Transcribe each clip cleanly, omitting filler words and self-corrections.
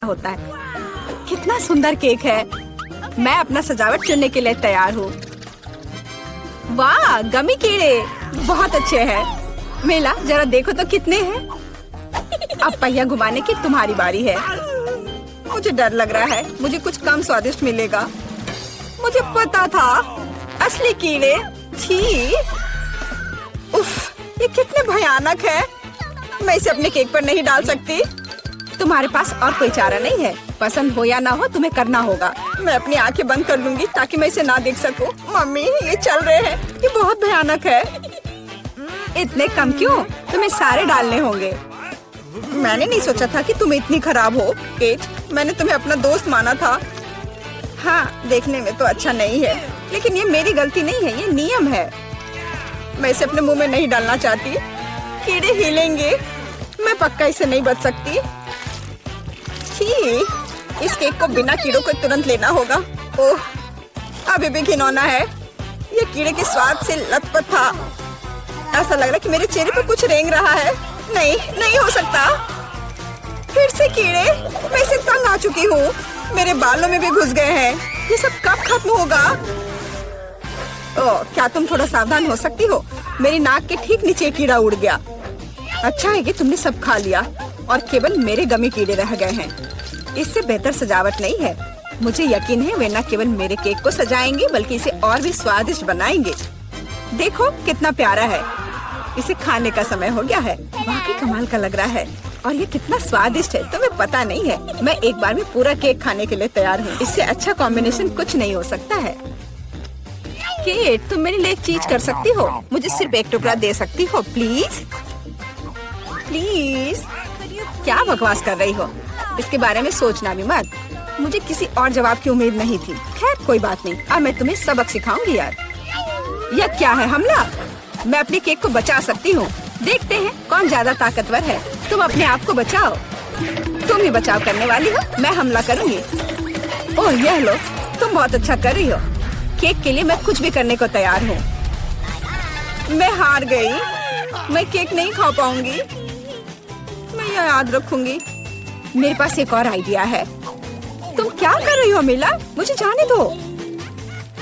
होता है। कितना सुंदर केक है। मैं अपना सजावट चुनने के लिए तैयार हूँ। वाह, गमी कीड़े बहुत अच्छे हैं। मेला जरा देखो तो कितने हैं। अब पहिया घुमाने की तुम्हारी बारी है। मुझे डर लग रहा है, मुझे कुछ कम स्वादिष्ट मिलेगा। मुझे पता था, असली कीड़े। छी, उफ, ये कितने भयानक है। मैं इसे अपने केक पर नहीं डाल सकती। तुम्हारे पास और कोई चारा नहीं है। पसंद हो या ना हो, तुम्हें करना होगा। मैं अपनी आंखें बंद कर लूंगी ताकि मैं इसे ना देख सकूं। मम्मी, ये चल रहे हैं, ये बहुत भयानक है। इतने कम क्यों? तुम्हें सारे डालने होंगे। मैंने नहीं सोचा था कि तुम इतनी खराब हो। केट, मैंने तुम्हें अपना दोस्त माना था। हाँ, देखने में तो अच्छा नहीं है, लेकिन ये मेरी गलती नहीं है, ये नियम है। मैं इसे अपने मुंह में नहीं डालना चाहती। कीड़े हिलेंगे। मैं पक्का इसे नहीं बच सकती। छी, इस केक को बिना कीड़ों को तुरंत लेना होगा। ओह, अभी भी घिनौना है। ये कीड़े के स्वाद से लथपथ था। ऐसा लग रहा है कि मेरे चेहरे पर कुछ रेंग रहा है। नहीं, नहीं हो सकता। फिर से कीड़े। मैं इसे तंग आ चुकी हूँ। मेरे बालों में भी घुस गए हैं। ये सब कब खत्म होगा? ओह, क्या तुम थोड़ा सावधान हो सकती हो? मेरी नाक के ठीक नीचे कीड़ा उड़ गया। अच्छा है कि तुमने सब खा लिया और केवल मेरे गमी कीड़े रह गए हैं। इससे बेहतर सजावट नहीं है। मुझे यकीन है वे न केवल मेरे केक को सजाएंगे बल्कि इसे और भी स्वादिष्ट बनाएंगे। देखो कितना प्यारा है। इसे खाने का समय हो गया है। वाकई कमाल का लग रहा है और ये कितना स्वादिष्ट है तुम्हें पता नहीं है। मैं एक बार में पूरा केक खाने के लिए तैयार हूँ। इससे अच्छा कॉम्बिनेशन कुछ नहीं हो सकता है। केट, तुम मेरे लिए एक चीज कर सकती हो। मुझे सिर्फ एक टुकड़ा दे सकती हो प्लीज? प्लीज। क्या बकवास कर रही हो? इसके बारे में सोचना भी मत। मुझे किसी और जवाब की उम्मीद नहीं थी। खैर कोई बात नहीं, अब मैं तुम्हें सबक सिखाऊंगी यार। यह क्या है, हमला? मैं अपने केक को बचा सकती हूँ। देखते हैं कौन ज्यादा ताकतवर है। तुम अपने आप को बचाओ। तुम ही बचाव करने वाली हो, मैं हमला करूंगी। ओह, यह लो, तुम बहुत अच्छा कर रही हो। केक के लिए मैं कुछ भी करने को तैयार हूँ। मैं हार गई। मैं केक नहीं खा पाऊंगी। मैं यह याद रखूंगी। मेरे पास एक और आइडिया है। तुम क्या कर रही हो मिला? मुझे जाने दो।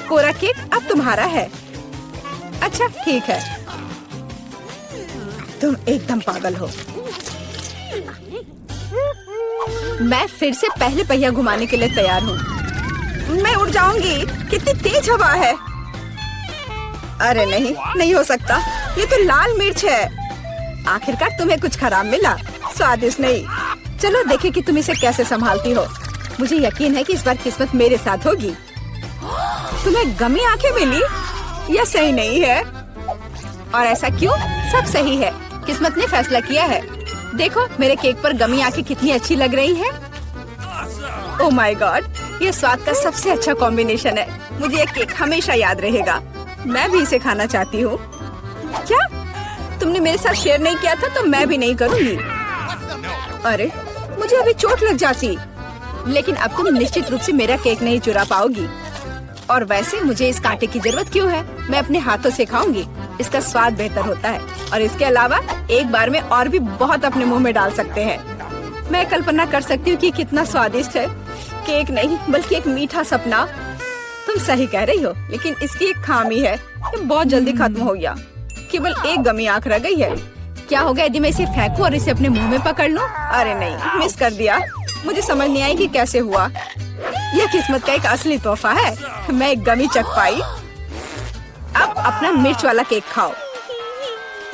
पूरा केक अब तुम्हारा है। अच्छा ठीक है। तुम एकदम पागल हो। मैं फिर से पहले पहिया घुमाने के लिए तैयार हूँ। मैं उड़ जाऊंगी। कितनी तेज हवा है। अरे नहीं, नहीं हो सकता। ये तो लाल मिर्च है। आखिरकार तुम्हें कुछ खराब मिला। स्वादिष्ट नहीं। चलो देखें कि तुम इसे कैसे संभालती हो। मुझे यकीन है कि इस बार किस्मत मेरे साथ होगी। तुम्हें गमी आंखें मिली? यह सही नहीं है। और ऐसा क्यों? सब सही है। किस्मत ने फैसला किया है। देखो मेरे केक पर गमी आंखें कितनी अच्छी लग रही हैं। ओह माय गॉड, ये स्वाद का सबसे अच्छा कॉम्बिनेशन है। मुझे ये केक हमेशा याद रहेगा। मैं भी इसे खाना चाहती हूँ। क्या तुमने मेरे साथ शेयर नहीं किया था तो मैं भी नहीं करूँगी। अरे मुझे अभी चोट लग जाती। लेकिन अब तुम निश्चित रूप से मेरा केक नहीं चुरा पाओगी। और वैसे मुझे इस कांटे की जरूरत क्यों है? मैं अपने हाथों से खाऊंगी। इसका स्वाद बेहतर होता है और इसके अलावा एक बार में और भी बहुत अपने मुंह में डाल सकते हैं। मैं कल्पना कर सकती हूँ कि कितना स्वादिष्ट है। केक नहीं बल्कि एक मीठा सपना। तुम सही कह रही हो, लेकिन इसकी एक खामी है। ये बहुत जल्दी खत्म हो गया। केवल एक गमी आंख रह गई है। क्या होगा यदि मैं इसे फेंकूं और इसे अपने मुंह में पकड़ लूं? अरे नहीं, मिस कर दिया। मुझे समझ नहीं आई कि कैसे हुआ। यह किस्मत का एक असली तोहफा है। मैं एक गमी चख पाई। अब अपना मिर्च वाला केक खाओ।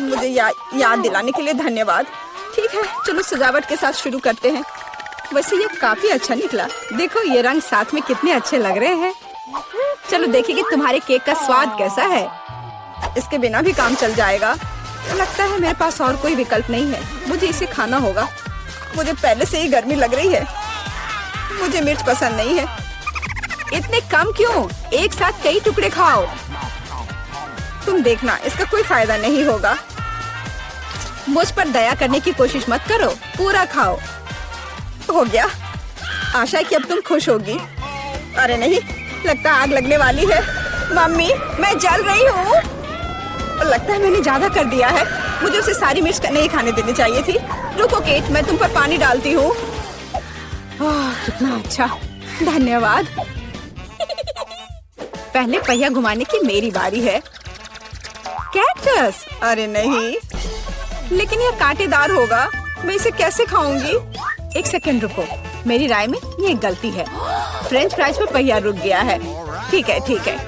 मुझे याद दिलाने के लिए धन्यवाद। ठीक है, चलो सजावट के साथ शुरू करते हैं। वैसे ये काफी अच्छा निकला। देखो ये रंग साथ में कितने अच्छे लग रहे हैं। चलो देखिए कि तुम्हारे केक का स्वाद कैसा है। इसके बिना भी काम चल जाएगा। लगता है मेरे पास और कोई विकल्प नहीं है। मुझे इसे खाना होगा। मुझे पहले से ही गर्मी लग रही है। मुझे मिर्च पसंद नहीं है। इतने कम क्यों? एक साथ कई टुकड़े खाओ। तुम देखना, इसका कोई फायदा नहीं होगा। मुझ पर दया करने की कोशिश मत करो। पूरा खाओ। हो गया। आशा है कि अब तुम खुश होगी। अरे नहीं, लगता आग लगने वाली है। मम्मी, मैं जल रही हूँ। लगता है मैंने ज्यादा कर दिया है। मुझे उसे सारी मिर्च नहीं खाने देनी चाहिए थी। रुको केट, मैं तुम पर पानी डालती हूँ। कितना अच्छा, धन्यवाद। पहले पहिया घुमाने की मेरी बारी है। कैक्टस, अरे नहीं, लेकिन यह कांटेदार होगा, मैं इसे कैसे खाऊंगी? एक सेकंड रुको, मेरी राय में ये गलती है। फ्रेंच फ्राइज पर पहिया रुक गया है। ठीक है,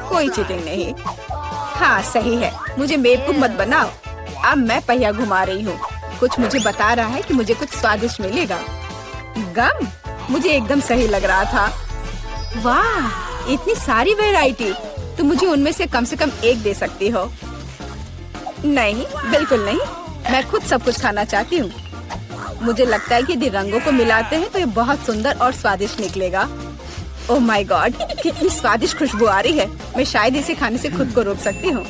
कोई चीटिंग नहीं। हाँ सही है, मुझे बेवकूफ मत बनाओ। अब मैं पहिया घुमा रही हूँ। कुछ मुझे बता रहा है कि मुझे कुछ स्वादिष्ट मिलेगा। गम, मुझे एकदम सही लग रहा था। वाह, इतनी सारी वैरायटी, तो मुझे उनमें से कम एक दे सकती हो। नहीं, बिल्कुल नहीं, मैं खुद सब कुछ खाना चाहती हूँ। मुझे लगता है कि यदि रंगों को मिलाते हैं तो ये बहुत सुंदर और स्वादिष्ट निकलेगा। ओह माय गॉड, कितनी स्वादिष्ट खुशबू आ रही है। मैं शायद इसे खाने से खुद को रोक सकती हूँ।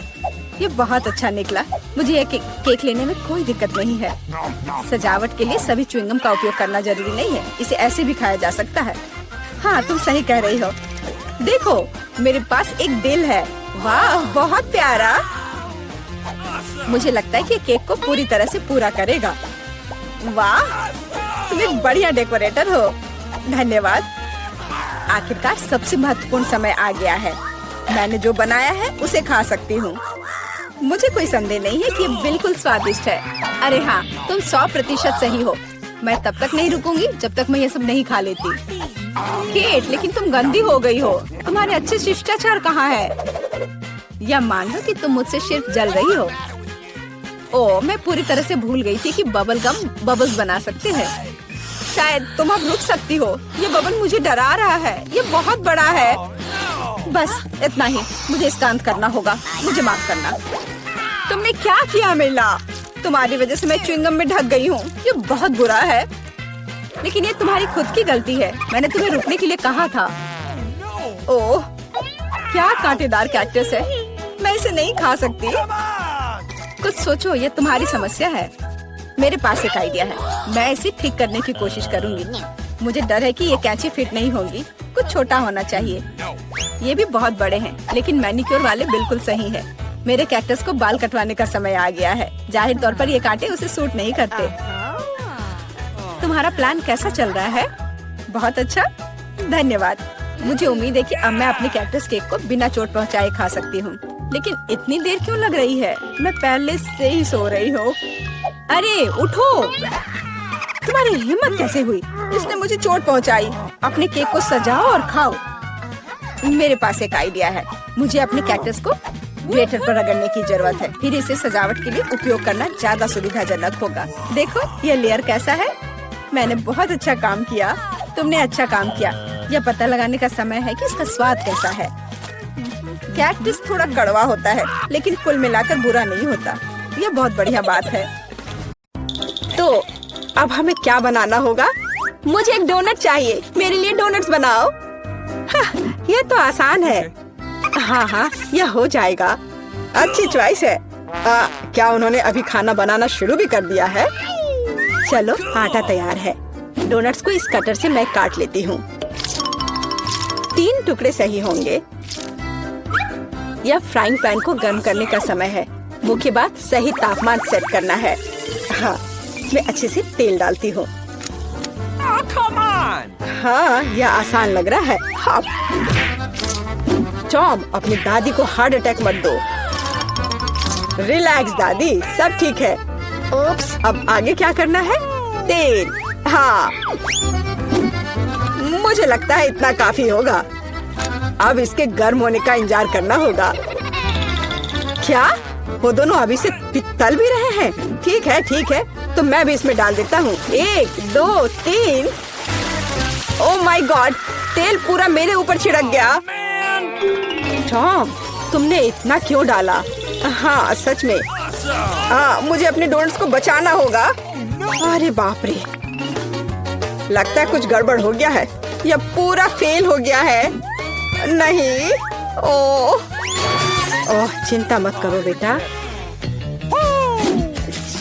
ये बहुत अच्छा निकला। मुझे यह केक लेने में कोई दिक्कत नहीं है। सजावट के लिए सभी च्युइंगम का उपयोग करना जरूरी नहीं है, इसे ऐसे भी खाया जा सकता है। हाँ, तुम सही कह रही हो। देखो, मेरे पास एक दिल है। वाह, बहुत प्यारा। मुझे लगता है कि केक को पूरी तरह से पूरा करेगा। वाह, तुम एक बढ़िया डेकोरेटर हो। धन्यवाद। आखिरकार सबसे महत्वपूर्ण समय आ गया है। मैंने जो बनाया है उसे खा सकती हूँ। मुझे कोई संदेह नहीं है कि ये बिल्कुल स्वादिष्ट है। अरे हाँ, तुम 100% सही हो। मैं तब तक नहीं रुकूंगी जब तक मैं ये सब नहीं खा लेती। केट, लेकिन तुम गंदी हो गई हो। तुम्हारे अच्छे शिष्टाचार कहाँ है? या मान लो कि तुम मुझसे सिर्फ जल रही हो। ओह, मैं पूरी तरह से भूल गई थी कि बबल गम बबल्स बना सकते हैं। शायद तुम अब रुक सकती हो। ये बबल मुझे डरा रहा है। ये बहुत बड़ा है। बस इतना ही, मुझे इसका अंत करना होगा। मुझे माफ करना। तुमने क्या किया मिला? तुम्हारी वजह से मैं च्युइंगम में ढक गई हूँ। ये बहुत बुरा है, लेकिन ये तुम्हारी खुद की गलती है। मैंने तुम्हें रुकने के लिए कहा था। ओह, क्या कांटेदार कैक्टस है। मैं इसे नहीं खा सकती। कुछ सोचो, ये तुम्हारी समस्या है। मेरे पास एक आइडिया है। मैं इसे ठीक करने की कोशिश करूंगी। मुझे डर है कि ये कैंची फिट नहीं होगी। कुछ छोटा होना चाहिए। ये भी बहुत बड़े हैं, लेकिन मैनिक्योर वाले बिल्कुल सही है। मेरे कैक्टस को बाल कटवाने का समय आ गया है। जाहिर तौर पर ये कांटे उसे सूट नहीं करते। तुम्हारा प्लान कैसा चल रहा है? बहुत अच्छा, धन्यवाद। मुझे उम्मीद है कि अब मैं अपने कैक्टस केक को बिना चोट पहुंचाए खा सकती हूँ। लेकिन इतनी देर क्यों लग रही है? मैं पहले से ही सो रही हूँ। अरे उठो, तुम्हारी हिम्मत कैसे हुई? इसने मुझे चोट पहुंचाई। अपने केक को सजाओ और खाओ। मेरे पास एक आइडिया है। मुझे अपने कैक्टस को ग्रेटर पर रगड़ने की जरूरत है। फिर इसे सजावट के लिए उपयोग करना ज्यादा सुविधाजनक होगा। देखो, ये लेयर कैसा है। मैंने बहुत अच्छा काम किया। तुमने अच्छा काम किया। यह पता लगाने का समय है कि इसका स्वाद कैसा है। कैक्टस थोड़ा कड़वा होता है, लेकिन कुल मिलाकर बुरा नहीं होता। यह बहुत बढ़िया बात है। तो अब हमें क्या बनाना होगा? मुझे एक डोनट चाहिए। मेरे लिए डोनट्स बनाओ। हाँ, यह तो आसान है। हाँ, यह हो जाएगा। अच्छी चॉइस है। क्या उन्होंने अभी खाना बनाना शुरू भी कर दिया है? चलो, आटा तैयार है। डोनट्स को इस कटर से मैं काट लेती हूँ। 3 टुकड़े सही होंगे। यह फ्राइंग पैन को गर्म करने का समय है। मुख्य बात, सही तापमान सेट करना है। हाँ, मैं अच्छे से तेल डालती हूँ। हाँ, यह आसान लग रहा है। हाँ। टॉम, अपनी दादी को हार्ट अटैक मत दो। रिलैक्स दादी, सब ठीक है। ओप्स, अब आगे क्या करना है? तेल। हाँ, मुझे लगता है इतना काफी होगा। अब इसके गर्म होने का इंतजार करना होगा। क्या वो दोनों अभी से तल भी रहे हैं? ठीक है, तो मैं भी इसमें डाल देता हूँ। 1 2 3। ओह माय गॉड, तेल पूरा मेरे ऊपर छिड़क गया। टॉम, तुमने इतना क्यों डाला? हाँ, सच में। मुझे अपने डोनट्स को बचाना होगा। अरे बाप रे, लगता है कुछ गड़बड़ हो गया है। यह पूरा फेल हो गया है। नहीं। ओह, चिंता मत करो बेटा।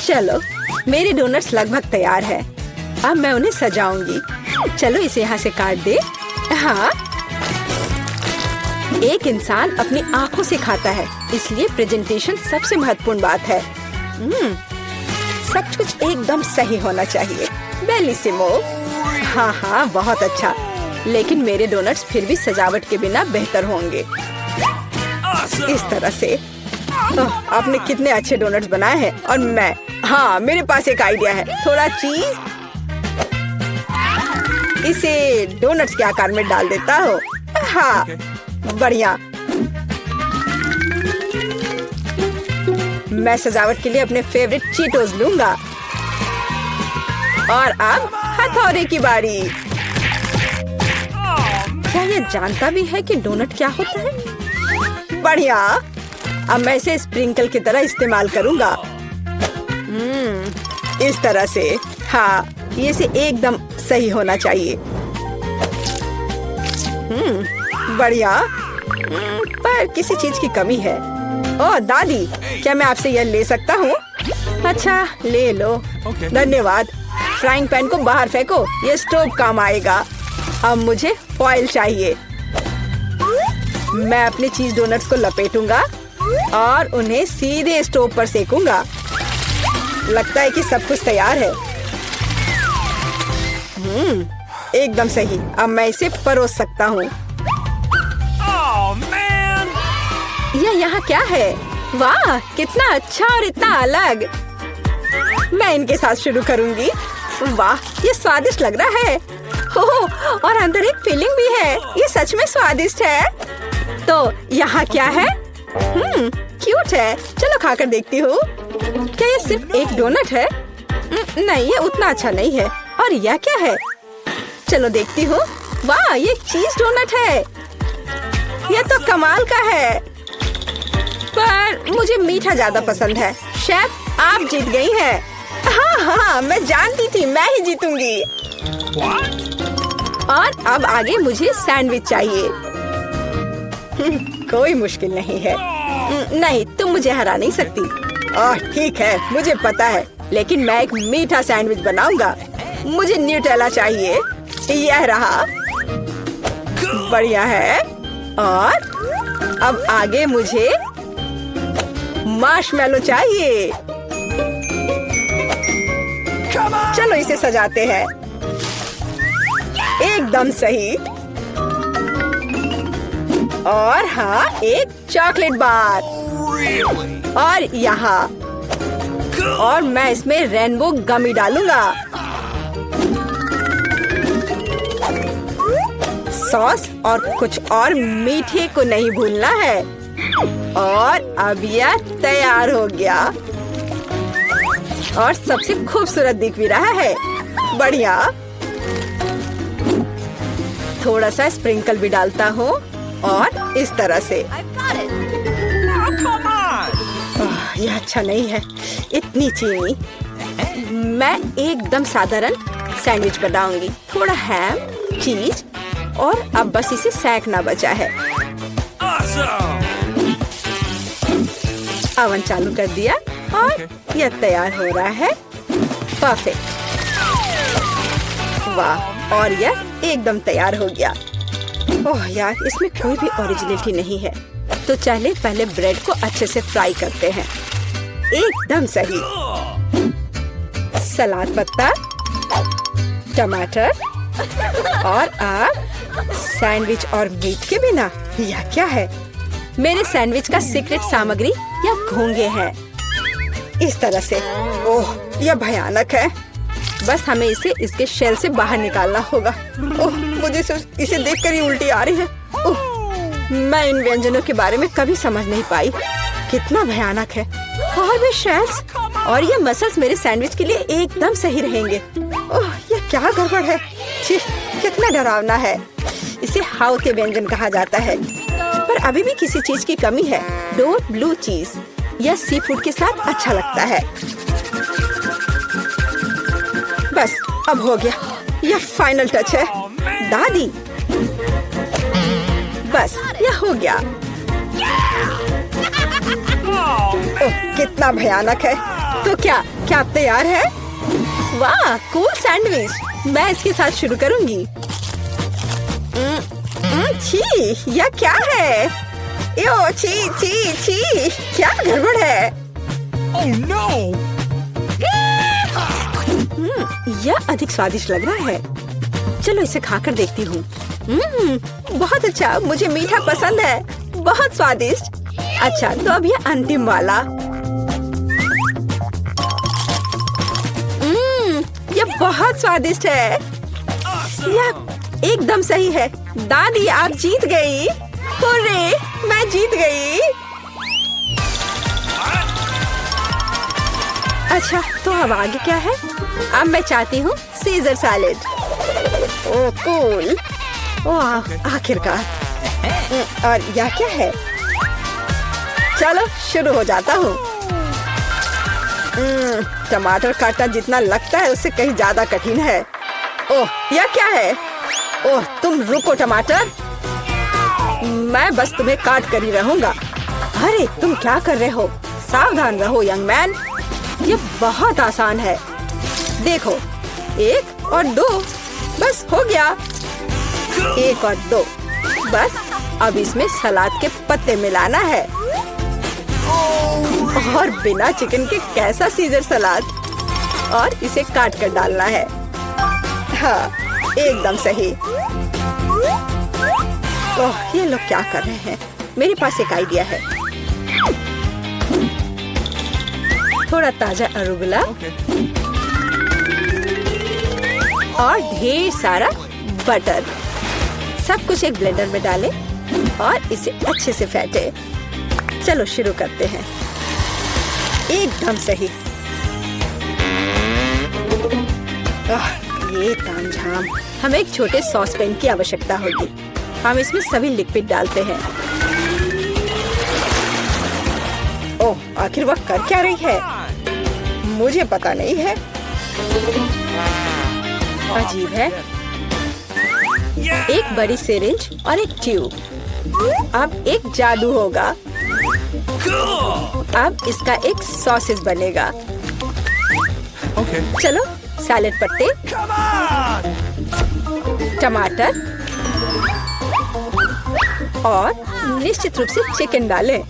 चलो, मेरे डोनट्स लगभग तैयार है। अब मैं उन्हें सजाऊंगी। चलो, इसे यहाँ से काट दे। हाँ, एक इंसान अपनी आंखों से खाता है, इसलिए प्रेजेंटेशन सबसे महत्वपूर्ण बात है। सब कुछ एकदम सही होना चाहिए। बेलिसिमो। हाँ, बहुत अच्छा। लेकिन मेरे डोनट्स फिर भी सजावट के बिना बेहतर होंगे। इस तरह से। आपने कितने अच्छे डोनट्स बनाए हैं। और मैं, हाँ, मेरे पास एक आइडिया है। थोड़ा चीज इसे डोनट्स के आकार में डाल देता हूँ। हाँ, बढ़िया। मैं सजावट के लिए अपने फेवरेट चीटोस लूंगा। और अब हथौड़े की बारी। क्या ये जानता भी है कि डोनट क्या होता है? बढ़िया। अब मैं इसे स्प्रिंकल की तरह इस्तेमाल करूंगा। इस तरह से। हाँ, ये से एकदम सही होना चाहिए। बढ़िया। पर किसी चीज की कमी है। ओह दादी, क्या मैं आपसे यह ले सकता हूँ? अच्छा, ले लो। धन्यवाद। फ्राइंग पैन को बाहर फेंको, ये स्टोव काम आएगा। अब मुझे फॉइल चाहिए। मैं अपने चीज डोनट्स को लपेटूंगा और उन्हें सीधे स्टोव पर सेकूंगा। लगता है कि सब कुछ तैयार है। एकदम सही। अब मैं इसे परोस सकता हूँ। यह यहाँ क्या है? वाह, कितना अच्छा और इतना अलग। मैं इनके साथ शुरू करूंगी। वाह, ये स्वादिष्ट लग रहा है। ओह, और अंदर एक फिलिंग भी है। ये सच में स्वादिष्ट है। तो यहाँ क्या है? क्यूट है। चलो खाकर देखती हूँ। क्या ये सिर्फ एक डोनट है? नहीं, ये उतना अच्छा नहीं है। और यह क्या है? चलो देखती हूँ। वाह, ये चीज डोनट है। यह तो कमाल का है। पर मुझे मीठा ज्यादा पसंद है। शेफ, आप जीत गई हैं। हाँ, मैं जानती थी मैं ही जीतूंगी। और अब आगे मुझे सैंडविच चाहिए। कोई मुश्किल नहीं है। नहीं, तुम मुझे हरा नहीं सकती। ठीक है, मुझे पता है, लेकिन मैं एक मीठा सैंडविच बनाऊंगा। मुझे न्यूटेला चाहिए। यह रहा। बढ़िया है। और अब आगे मुझे मार्शमैलो चाहिए। चलो इसे सजाते हैं। एकदम सही। और हाँ, एक चॉकलेट बार। और यहाँ। और मैं इसमें रेनबो गमी डालूंगा। सॉस और कुछ और मीठे को नहीं भूलना है। और अब यह तैयार हो गया। और सबसे खूबसूरत दिख भी रहा है। बढ़िया। थोड़ा सा स्प्रिंकल भी डालता हूँ। और इस तरह से। यह अच्छा नहीं है, इतनी चीनी। मैं एकदम साधारण सैंडविच बनाऊंगी। थोड़ा हैम, चीज, और अब बस इसे सेंकना बचा है। ओवन चालू कर दिया और यह तैयार हो रहा है। परफेक्ट। वाह, और यह एकदम तैयार हो गया। ओह यार, इसमें कोई भी ओरिजिनलिटी नहीं है। तो चलिए पहले ब्रेड को अच्छे से फ्राई करते हैं। एकदम सही। सलाद पत्ता, टमाटर, और आप सैंडविच और मीट के बिना। यह क्या है? मेरे सैंडविच का सीक्रेट सामग्री या घोंगे हैं। इस तरह से। ओह, यह भयानक है। बस हमें इसे इसके शेल से बाहर निकालना होगा। ओह, मुझे इसे देखकर ही उल्टी आ रही है। ओह, मैं इन व्यंजनों के बारे में कभी समझ नहीं पाई। कितना भयानक है। और भी शेल्स और ये मसल्स मेरे सैंडविच के लिए एकदम सही रहेंगे। ओह, ये क्या गड़बड़ है। छी, कितना डरावना है। इसे हाउ के व्यंजन कहा जाता है। पर अभी भी किसी चीज की कमी है। डोर ब्लू चीज। यह सी फूड के साथ अच्छा लगता है। बस, अब हो गया। यह फाइनल टच है। दादी, बस यह हो गया। ओह, कितना भयानक है। तो क्या आप तैयार है? वाह, कूल सैंडविच। मैं इसके साथ शुरू करूंगी। छी, यह क्या है? यो, छी छी छी, क्या गड़बड़ है? Oh no! यह अधिक स्वादिष्ट लग रहा है। चलो इसे खाकर देखती हूँ। बहुत अच्छा, मुझे मीठा पसंद है, बहुत स्वादिष्ट। अच्छा, तो अब ये अंतिम वाला। ये बहुत स्वादिष्ट है। यह एकदम सही है। दादी, आप जीत गई। हुर्रे, मैं जीत गई। अच्छा, तो अब आगे क्या है? अब मैं चाहती हूँ सीजर सैलेड। ओह कूल। ओह आखिरकार। और यह क्या है? चलो शुरू हो जाता हूँ। टमाटर काटना जितना लगता है उससे कहीं ज्यादा कठिन है। ओह, यह क्या है? ओह, तुम रुको टमाटर, मैं बस तुम्हें काट कर ही रहूंगा। अरे तुम क्या कर रहे हो? सावधान रहो यंग मैन, ये बहुत आसान है। देखो, 1 और 2, बस हो गया। 1 और 2, बस अब इसमें सलाद के पत्ते मिलाना है। और बिना चिकन के कैसा सीजर सलाद, और इसे काट कर डालना है। हाँ, एकदम सही। ओह, ये लोग क्या कर रहे हैं? मेरे पास एक आइडिया है। थोड़ा ताजा अरुगुला और ढेर सारा बटर, सब कुछ एक ब्लेंडर में डालें और इसे अच्छे से फेंटे। चलो शुरू करते हैं। एकदम सही। ये तामझाम। हमें एक छोटे सॉस पैन की आवश्यकता होगी। हम इसमें सभी लिक्विड डालते हैं। ओह, आखिर वह कर क्या रही है? मुझे पता नहीं है। अजीब है। एक बड़ी सिरिंज और एक ट्यूब। अब एक जादू होगा। अब इसका एक सॉसेज बनेगा। चलो, सैलेड पत्ते, टमाटर और निश्चित रूप से चिकन डालें।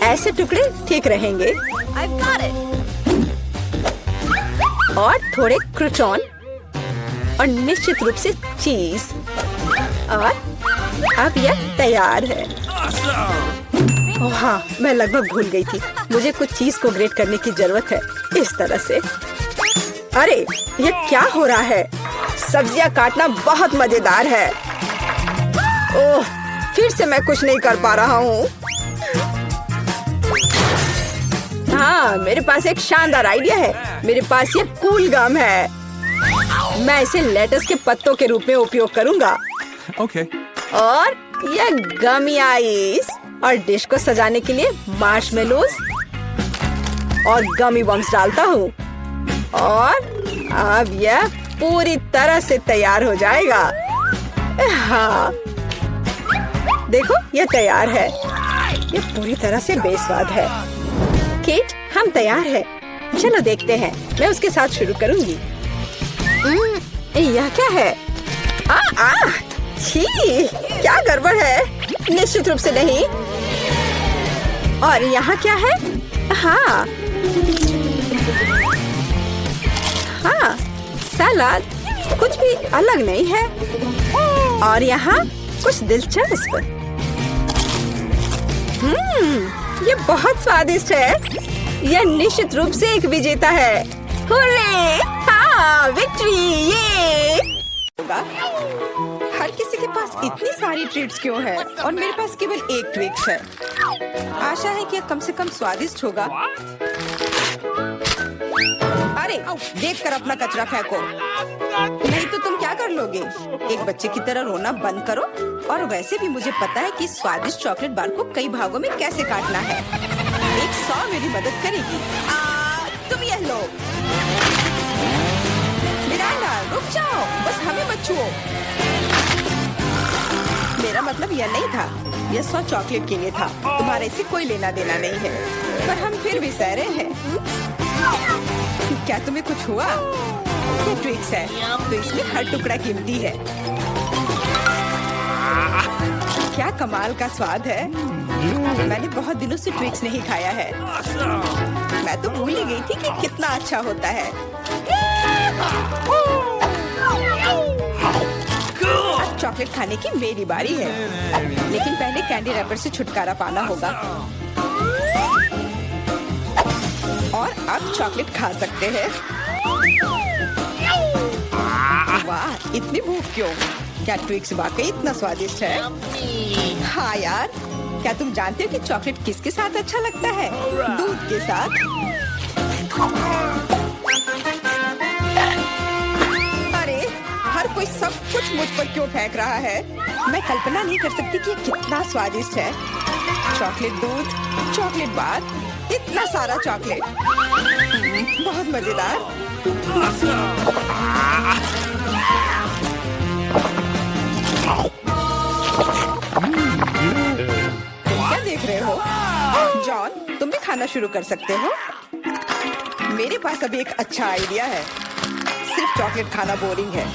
ऐसे टुकड़े ठीक रहेंगे। और थोड़े क्रूटॉन और निश्चित रूप से चीज। और अब यह तैयार है। ओह हाँ, मैं लगभग भूल गई थी। मुझे कुछ चीज को ग्रेट करने की जरूरत है। इस तरह से। अरे, ये क्या हो रहा है? सब्जियां काटना बहुत मजेदार है। ओह, फिर से मैं कुछ नहीं कर पा रहा हूँ। हाँ, मेरे पास एक शानदार आइडिया है। मेरे पास ये कूल गम है। मैं इसे लेटस के पत्तों के रूप में उपयोग करूंगा। Okay. और ये गमी आइस, और डिश को सजाने के लिए मार्शमेलोज और गमी बम्स डालता हूँ। और अब यह पूरी तरह से तैयार हो जाएगा। हाँ, देखो, यह तैयार है। यह पूरी तरह से बेस्वाद है। केट, हम तैयार हैं। चलो देखते हैं। मैं उसके साथ शुरू करूंगी। यह क्या है? छी, क्या गड़बड़ है? निश्चित रूप से नहीं। और यहाँ क्या है? हाँ, सलाद कुछ भी अलग नहीं है। और यहाँ कुछ दिलचस्प। ये बहुत स्वादिष्ट है। यह निश्चित रूप से एक विजेता है। हुर्रे! हाँ, विक्ट्री! ये होगा। हर किसी के पास इतनी सारी ट्रीट्स क्यों है और मेरे पास केवल एक ट्विक्स है? आशा है कि यह कम से कम स्वादिष्ट होगा। अरे, देखकर अपना कचरा फेंको, नहीं तो तुम क्या कर लोगे? एक बच्चे की तरह रोना बंद करो। और वैसे भी मुझे पता है कि स्वादिष्ट चॉकलेट बार को कई भागों में कैसे काटना है। एक 100 मेरी मदद करेगी। तुम यह लो। मिरांडा, रुक जाओ, बस हमें मत छुओ। मेरा मतलब यह नहीं था। यह 100 चॉकलेट के लिए था। तुम्हारे से कोई लेना देना नहीं है। पर हम फिर भी सह रहे हैं। क्या तुम्हें कुछ हुआ? ये ट्विक्स है, तो इसमें हर टुकड़ा कीमती है। क्या कमाल का स्वाद है। मैंने बहुत दिनों से ट्विक्स नहीं खाया है। मैं तो भूल ही गई थी कि कितना अच्छा होता है। चॉकलेट खाने की मेरी बारी है, लेकिन पहले कैंडी रैपर से छुटकारा पाना होगा। और अब चॉकलेट खा सकते हैं। वाह, इतनी भूख क्यों? क्या ट्विक्स वाकई इतना स्वादिष्ट है? हाँ यार, क्या तुम जानते हो कि चॉकलेट किसके साथ अच्छा लगता है? दूध के साथ। अरे, हर कोई सब कुछ मुझ पर क्यों फेंक रहा है? मैं कल्पना नहीं कर सकती कि ये कितना स्वादिष्ट है। चॉकलेट दूध, चॉकलेट बार, इतना सारा चॉकलेट, बहुत मजेदार। क्या देख रहे हो? जॉन, तुम भी खाना शुरू कर सकते हो। मेरे पास अभी एक अच्छा आइडिया है। सिर्फ चॉकलेट खाना बोरिंग है।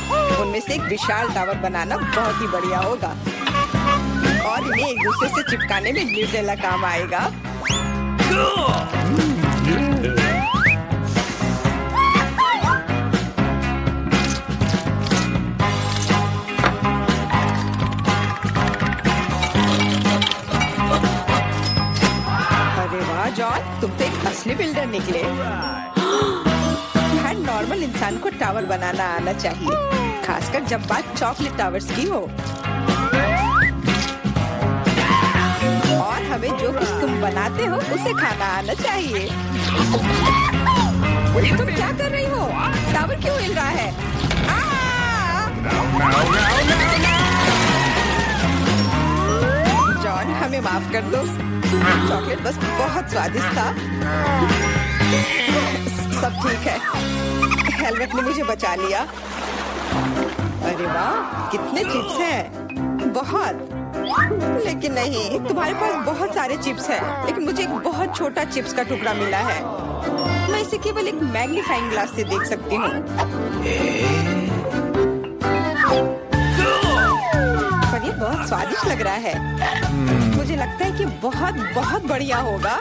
उनमें से एक विशाल टावर बनाना बहुत ही बढ़िया होगा, और इन्हें एक दूसरे से चिपकाने में न्यूटेला काम आएगा। जॉन, तुम तो एक असली बिल्डर निकले। हर नॉर्मल इंसान को टावर बनाना आना चाहिए, खासकर जब बात चॉकलेट टावर्स की हो। और हमें जो कुछ तुम बनाते हो उसे खाना आना चाहिए। तुम क्या कर रही हो? टावर क्यों हिल रहा है? जॉन, हमें माफ कर दो। चॉकलेट बस बहुत स्वादिष्ट था। सब ठीक है। हेलमेट ने मुझे बचा लिया। अरे वाह, कितने चिप्स हैं। बहुत। लेकिन नहीं, तुम्हारे पास बहुत सारे चिप्स हैं, लेकिन मुझे एक बहुत छोटा चिप्स का टुकड़ा मिला है। मैं इसे केवल एक मैग्नीफाइंग ग्लास से देख सकती हूँ। पर ये बहुत स्वादिष्ट लग रहा है। मुझे लगता है कि बहुत बहुत बढ़िया होगा।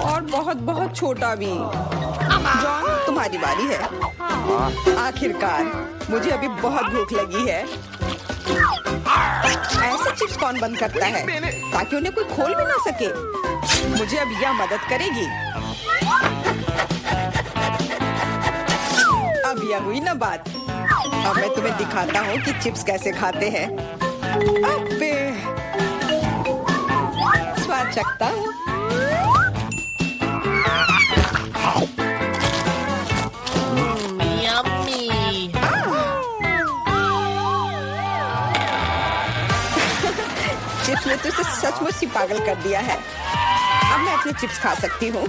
और बहुत बहुत छोटा भी। जॉन, तुम्हारी बारी है। आखिरकार, मुझे अभी बहुत भूख लगी है। ऐसे चिप्स कौन बंद करता है ताकि उन्हें कोई खोल भी ना सके? मुझे अब यह मदद करेगी। अब यह हुई ना बात। अब मैं तुम्हें दिखाता हूँ कि चिप्स कैसे खाते हैं। अबे, स्वाद चखता हूँ। चिप्स ने तो इसे सचमुच ही पागल कर दिया है। अब मैं अपने चिप्स खा सकती हूँ।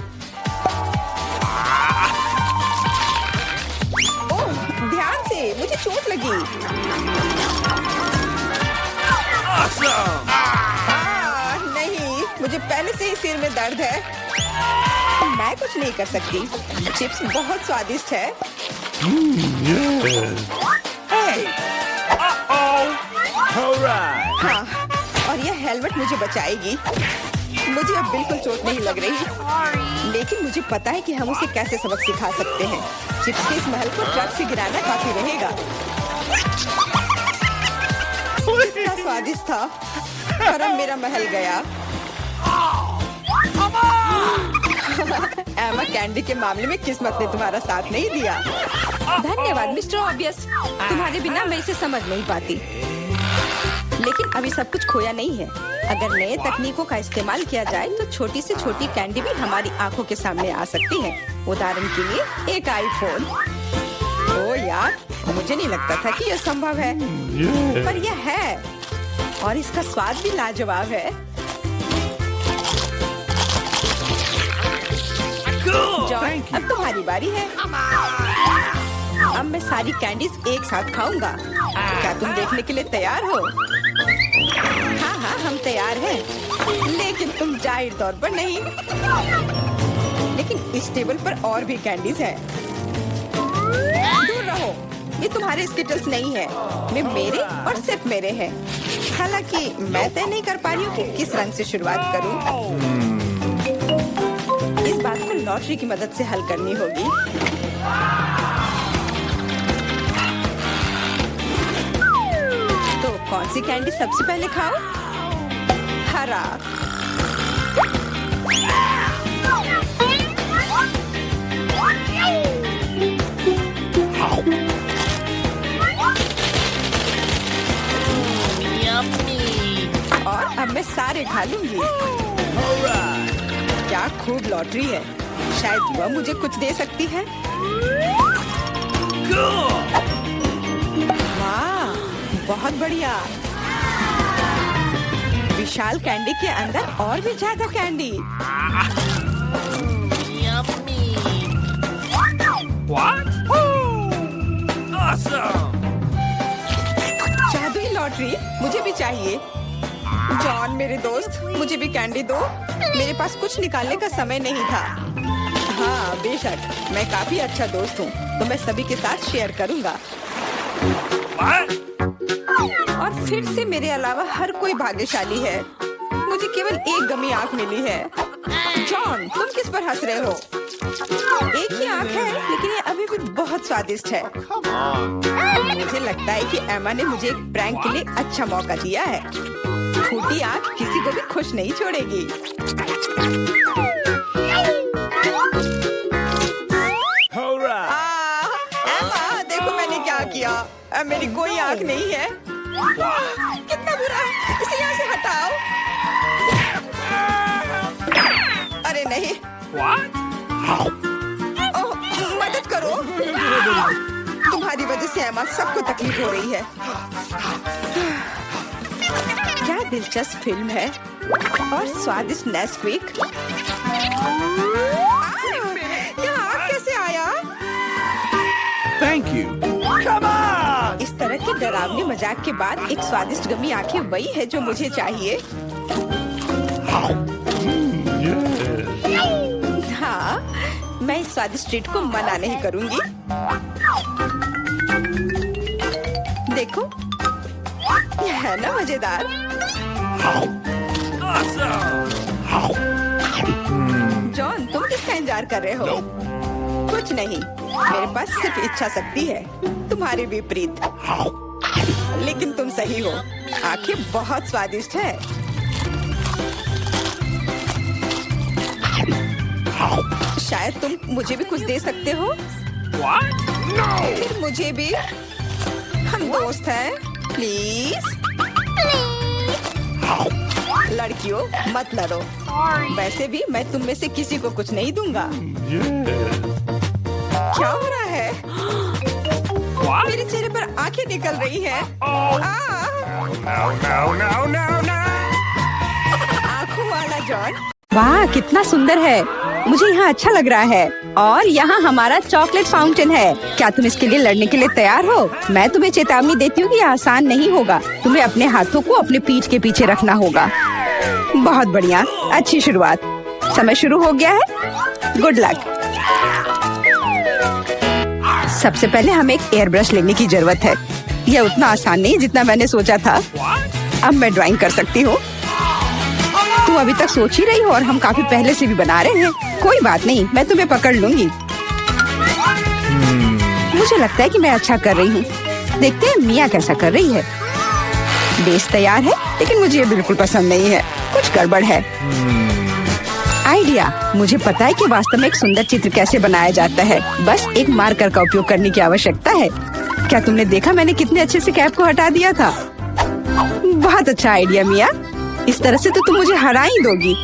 ध्यान से, मुझे चोट लगी। नहीं, मुझे पहले से ही सिर में दर्द है। मैं कुछ नहीं कर सकती। चिप्स बहुत स्वादिष्ट है। हाँ, और यह हेलमेट मुझे बचाएगी। मुझे अब बिल्कुल चोट नहीं लग रही, लेकिन मुझे पता है कि हम उसे कैसे सबक सिखा सकते हैं। चिप्स के इस महल को ट्रक से गिराना काफी रहेगा। कितना स्वादिष्ट था, पर अब मेरा महल गया। एमा, कैंडी के मामले में किस्मत ने तुम्हारा साथ नहीं दिया। धन्यवाद मिस्टर ऑब्वियस। तुम्हारे बिना मैं इसे समझ नहीं पाती। लेकिन अभी सब कुछ खोया नहीं है। अगर नए तकनीकों का इस्तेमाल किया जाए तो छोटी से छोटी कैंडी भी हमारी आंखों के सामने आ सकती है। उदाहरण के लिए एक आईफोन। ओ यार, मुझे नहीं लगता था कि यह संभव है, पर यह है, और इसका स्वाद भी लाजवाब है। जॉन, अब तुम्हारी बारी है। अब मैं सारी कैंडीज एक साथ खाऊंगा। क्या तुम देखने के लिए तैयार हो? हाँ हाँ, हम तैयार हैं, लेकिन तुम जाहिर तौर पर नहीं। लेकिन इस टेबल पर और भी कैंडीज हैं। दूर रहो, ये तुम्हारे स्किटल्स नहीं है। वे मेरे और सिर्फ मेरे हैं। हालांकि मैं तय नहीं कर पा रही हूँ कि किस रंग से शुरुआत करूँ। इस बात को लॉटरी की मदद से हल करनी होगी। कौन सी कैंडी सबसे पहले खाओ? हरा। और अब मैं सारे खा लूंगी। क्या खूब लॉटरी है। शायद वह मुझे कुछ दे सकती है। वाह, बहुत बढ़िया। विशाल कैंडी के अंदर और भी ज्यादा कैंडी। जादुई लॉटरी मुझे भी चाहिए। जॉन मेरे दोस्त, मुझे भी कैंडी दो। मेरे पास कुछ निकालने का समय नहीं था। हाँ बेशक, मैं काफी अच्छा दोस्त हूँ, तो मैं सभी के साथ शेयर करूँगा। और फिर से मेरे अलावा हर कोई भाग्यशाली है। मुझे केवल एक गमी आँख मिली है। जॉन, तुम किस पर हंस रहे हो? एक ही आँख है, लेकिन ये अभी भी बहुत स्वादिष्ट है। मुझे लगता है कि एमा ने मुझे एक प्रैंक के लिए अच्छा मौका दिया है। फूटी आँख किसी को भी खुश नहीं छोड़ेगी। एमा, देखो मैंने क्या किया। अब मेरी कोई आँख नहीं है। कितना बुरा है, इसे यहाँ से हटाओ। अरे नहीं। ओह, मदद करो। तुम्हारी वजह से एमा सबको तकलीफ हो रही है। क्या दिलचस्प फिल्म है और स्वादिष्ट नेस्क्विक। यहाँ आग कैसे आया? Thank you. Come on! इस तरह के डरावने मजाक के बाद एक स्वादिष्ट गमी आंखें वही है जो मुझे चाहिए। हाँ, मैं इस स्वादिष्ट ट्रीट को मना नहीं करूंगी। देखो, यह है ना मजेदार। जॉन, तुम किसका इंतजार कर रहे हो? कुछ नहीं, मेरे पास सिर्फ इच्छा शक्ति है, तुम्हारे विपरीत। लेकिन तुम सही हो, आंखें बहुत स्वादिष्ट है। शायद तुम मुझे भी कुछ दे सकते हो। फिर मुझे भी। हम दोस्त हैं, प्लीज। लड़कियों, मत लड़ो। वैसे भी मैं तुम में से किसी को कुछ नहीं दूंगा। क्या हो रहा है? मेरे चेहरे पर आंखें निकल रही हैं। आंखों वाला जॉन। वाह, कितना सुंदर है। मुझे यहाँ अच्छा लग रहा है। और यहाँ हमारा चॉकलेट फाउंटेन है। क्या तुम इसके लिए लड़ने के लिए तैयार हो? मैं तुम्हें चेतावनी देती हूँ कि यह आसान नहीं होगा। तुम्हें अपने हाथों को अपने पीठ के पीछे रखना होगा। बहुत बढ़िया, अच्छी शुरुआत। समय शुरू हो गया है। Good luck. सबसे पहले हमें एक एयर ब्रश लेने की जरूरत है। यह उतना आसान नहीं जितना मैंने सोचा था। अब मैं ड्राइंग कर सकती हूँ। तुम अभी तक सोच ही रही हो और हम काफी पहले से भी बना रहे हैं। कोई बात नहीं, मैं तुम्हें पकड़ लूंगी। मुझे लगता है कि मैं अच्छा कर रही हूँ। देखते हैं मिया कैसा कर रही है। बेस तैयार है, लेकिन मुझे ये बिल्कुल पसंद नहीं है। कुछ गड़बड़ है। आइडिया, मुझे पता है कि वास्तव में एक सुंदर चित्र कैसे बनाया जाता है। बस एक मार्कर का उपयोग करने की आवश्यकता है। क्या तुमने देखा मैंने कितने अच्छे से कैप को हटा दिया था? बहुत अच्छा आइडिया मिया। इस तरह से तो तुम मुझे हरा ही दोगी।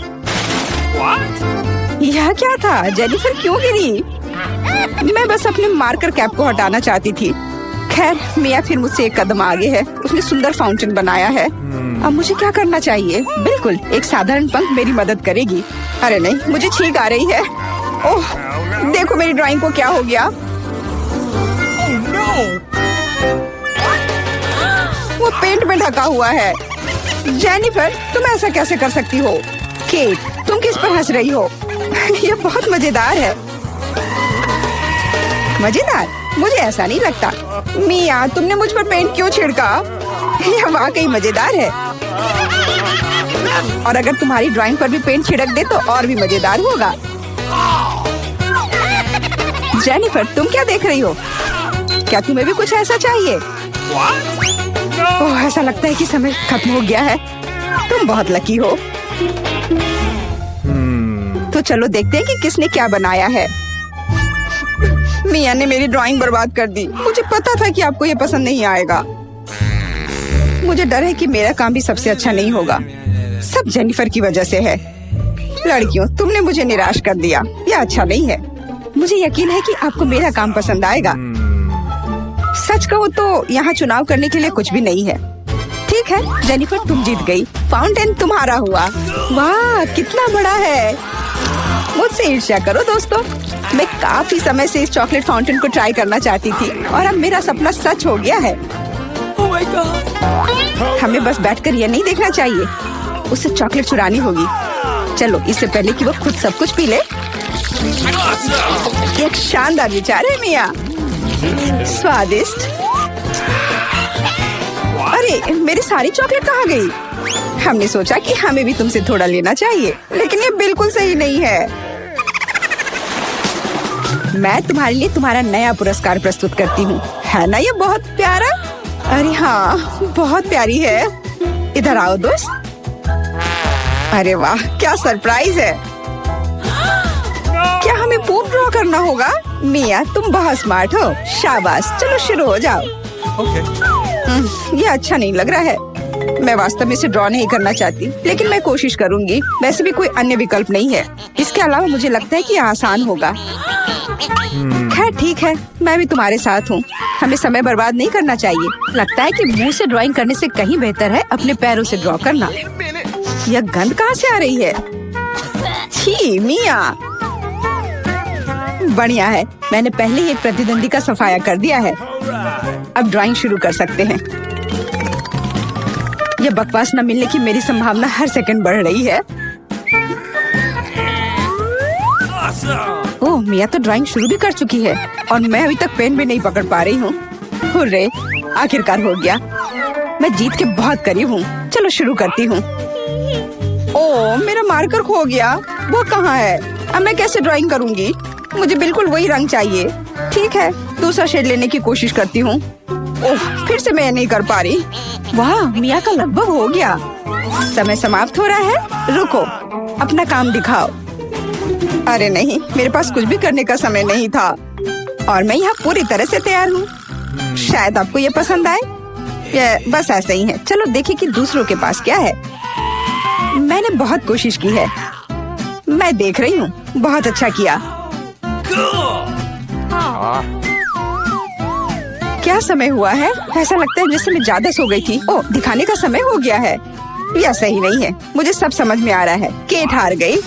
यह क्या था? जेनिफर क्यों गिरी? मैं बस अपने मार्कर कैप को हटाना चाहती थी। खैर, मिया फिर मुझसे एक कदम आगे है। उसने सुंदर फाउंटेन बनाया है। अब मुझे क्या करना चाहिए? बिल्कुल, एक साधारण पंख मेरी मदद करेगी। अरे नहीं, मुझे छींक आ रही है। ओह, देखो मेरी ड्राइंग को क्या हो गया। वो पेंट में ढका हुआ है। जेनिफर, तुम ऐसा कैसे कर सकती हो? केट, तुम किस पर हंस रही हो? ये बहुत मजेदार है। मजेदार? मुझे ऐसा नहीं लगता। मिया, तुमने मुझ पर पेंट क्यों छिड़का? यह वाकई मजेदार है। और अगर तुम्हारी ड्राइंग पर भी पेंट छिड़क दे तो और भी मजेदार होगा। जेनिफर, तुम क्या देख रही हो? क्या तुम्हें भी कुछ ऐसा चाहिए? ओह, ऐसा लगता है कि समय खत्म हो गया है। तुम बहुत लकी हो। तो चलो देखते हैं कि किसने क्या बनाया है। मिया ने मेरी ड्राइंग बर्बाद कर दी। मुझे पता था कि आपको ये पसंद नहीं आएगा। मुझे डर है कि मेरा काम भी सबसे अच्छा नहीं होगा। सब जेनिफर की वजह से है। लड़कियों, तुमने मुझे निराश कर दिया। यह अच्छा नहीं है। मुझे यकीन है कि आपको मेरा काम पसंद आएगा। सच कहो तो यहाँ चुनाव करने के लिए कुछ भी नहीं है। ठीक है जेनिफर, तुम जीत गई। फाउंटेन तुम्हारा हुआ। वाह, कितना बड़ा है। मुझसे ईर्ष्या करो दोस्तों। मैं काफी समय से इस चॉकलेट फाउंटेन को ट्राई करना चाहती थी और अब मेरा सपना सच हो गया है। Oh my God. हमें बस बैठकर यह नहीं देखना चाहिए, उसे चॉकलेट चुरानी होगी। चलो, इससे पहले कि वो खुद सब कुछ पी ले। एक शानदार विचार है मिया। स्वादिष्ट। अरे, मेरी सारी चॉकलेट कहाँ गई? हमने सोचा कि हमें भी तुमसे थोड़ा लेना चाहिए, लेकिन ये बिल्कुल सही नहीं है। मैं तुम्हारे लिए तुम्हारा नया पुरस्कार प्रस्तुत करती हूँ। है ना ये बहुत प्यारा? अरे हाँ, बहुत प्यारी है। इधर आओ दोस्त। अरे वाह, क्या सरप्राइज है। क्या हमें पूप ड्रॉ करना होगा? मिया, तुम बहुत स्मार्ट हो। शाबाश, चलो शुरू हो जाओ। Okay. ये अच्छा नहीं लग रहा है। मैं वास्तव में इसे ड्रॉ नहीं करना चाहती, लेकिन मैं कोशिश करूंगी। वैसे भी कोई अन्य विकल्प नहीं है। इसके अलावा मुझे लगता है कि ये आसान होगा। खैर ठीक है, मैं भी तुम्हारे साथ हूँ। हमें समय बर्बाद नहीं करना चाहिए। लगता है कि मुंह से ड्राइंग करने से कहीं बेहतर है अपने पैरों से ड्रॉ करना। यह गंध कहाँ से आ रही है? छी मिया। बढ़िया है, मैंने पहले ही एक प्रतिद्वंदी का सफाया कर दिया है। अब ड्राइंग शुरू कर सकते हैं। यह बकवास न मिलने की मेरी संभावना हर सेकंड बढ़ रही है। ओह, मिया तो ड्राइंग शुरू भी कर चुकी है और मैं अभी तक पेन भी नहीं पकड़ पा रही हूँ। हुर्रे, आखिरकार हो गया। मैं जीत के बहुत करीब हूँ। चलो शुरू करती हूँ। ओह, मेरा मार्कर खो गया। वो कहाँ है? अब मैं कैसे ड्राइंग करूँगी? मुझे बिल्कुल वही रंग चाहिए। ठीक है, दूसरा शेड लेने की कोशिश करती हूँ। ओह, फिर से मैं नहीं कर पा रही। वाह, मिया का लगभग हो गया। समय समाप्त हो रहा है। रुको, अपना काम दिखाओ। अरे नहीं, मेरे पास कुछ भी करने का समय नहीं था और मैं यहाँ पूरी तरह से तैयार हूँ। शायद आपको ये पसंद आए। ये बस ऐसा ही है। चलो देखें कि दूसरों के पास क्या है। मैंने बहुत कोशिश की है। मैं देख रही हूँ। बहुत अच्छा किया। क्या समय हुआ है? ऐसा लगता है जैसे मैं ज्यादा सो गई थी। ओह, दिखाने का समय हो गया है। यह सही नहीं है। मुझे सब समझ में आ रहा है। केट हार गई।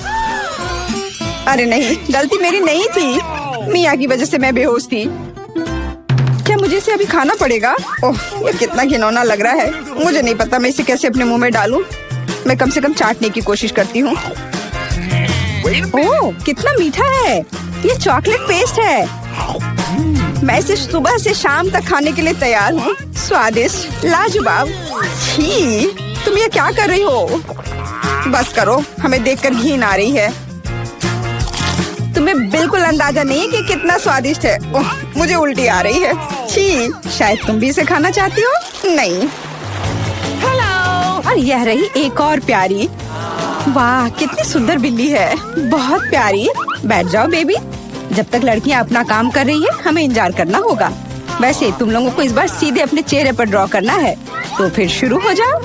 अरे नहीं, गलती मेरी नहीं थी। मिया की वजह से मैं बेहोश थी। क्या मुझे इसे अभी खाना पड़ेगा? ओह, ये कितना घिनौना लग रहा है। मुझे नहीं पता मैं इसे कैसे अपने मुंह में डालूं। मैं कम से कम चाटने की कोशिश करती हूँ। ओह, कितना मीठा है। ये चॉकलेट पेस्ट है। मैं इसे सुबह से शाम तक खाने के लिए तैयार हूँ। स्वादिष्ट, लाजवाब। छी, तुम ये क्या कर रही हो? बस करो, हमें देखकर घिन आ रही है। तुम्हें बिल्कुल अंदाजा नहीं है कि कितना स्वादिष्ट है। ओह, मुझे उल्टी आ रही है। छी, शायद तुम भी इसे खाना चाहती हो? नहीं। हेलो। और यह रही एक और प्यारी। वाह, कितनी सुंदर बिल्ली है। बहुत प्यारी। बैठ जाओ बेबी। जब तक लड़कियां अपना काम कर रही है, हमें इंतजार करना होगा। वैसे तुम लोगों को इस बार सीधे अपने चेहरे पर ड्रॉ करना है, तो फिर शुरू हो जाओ।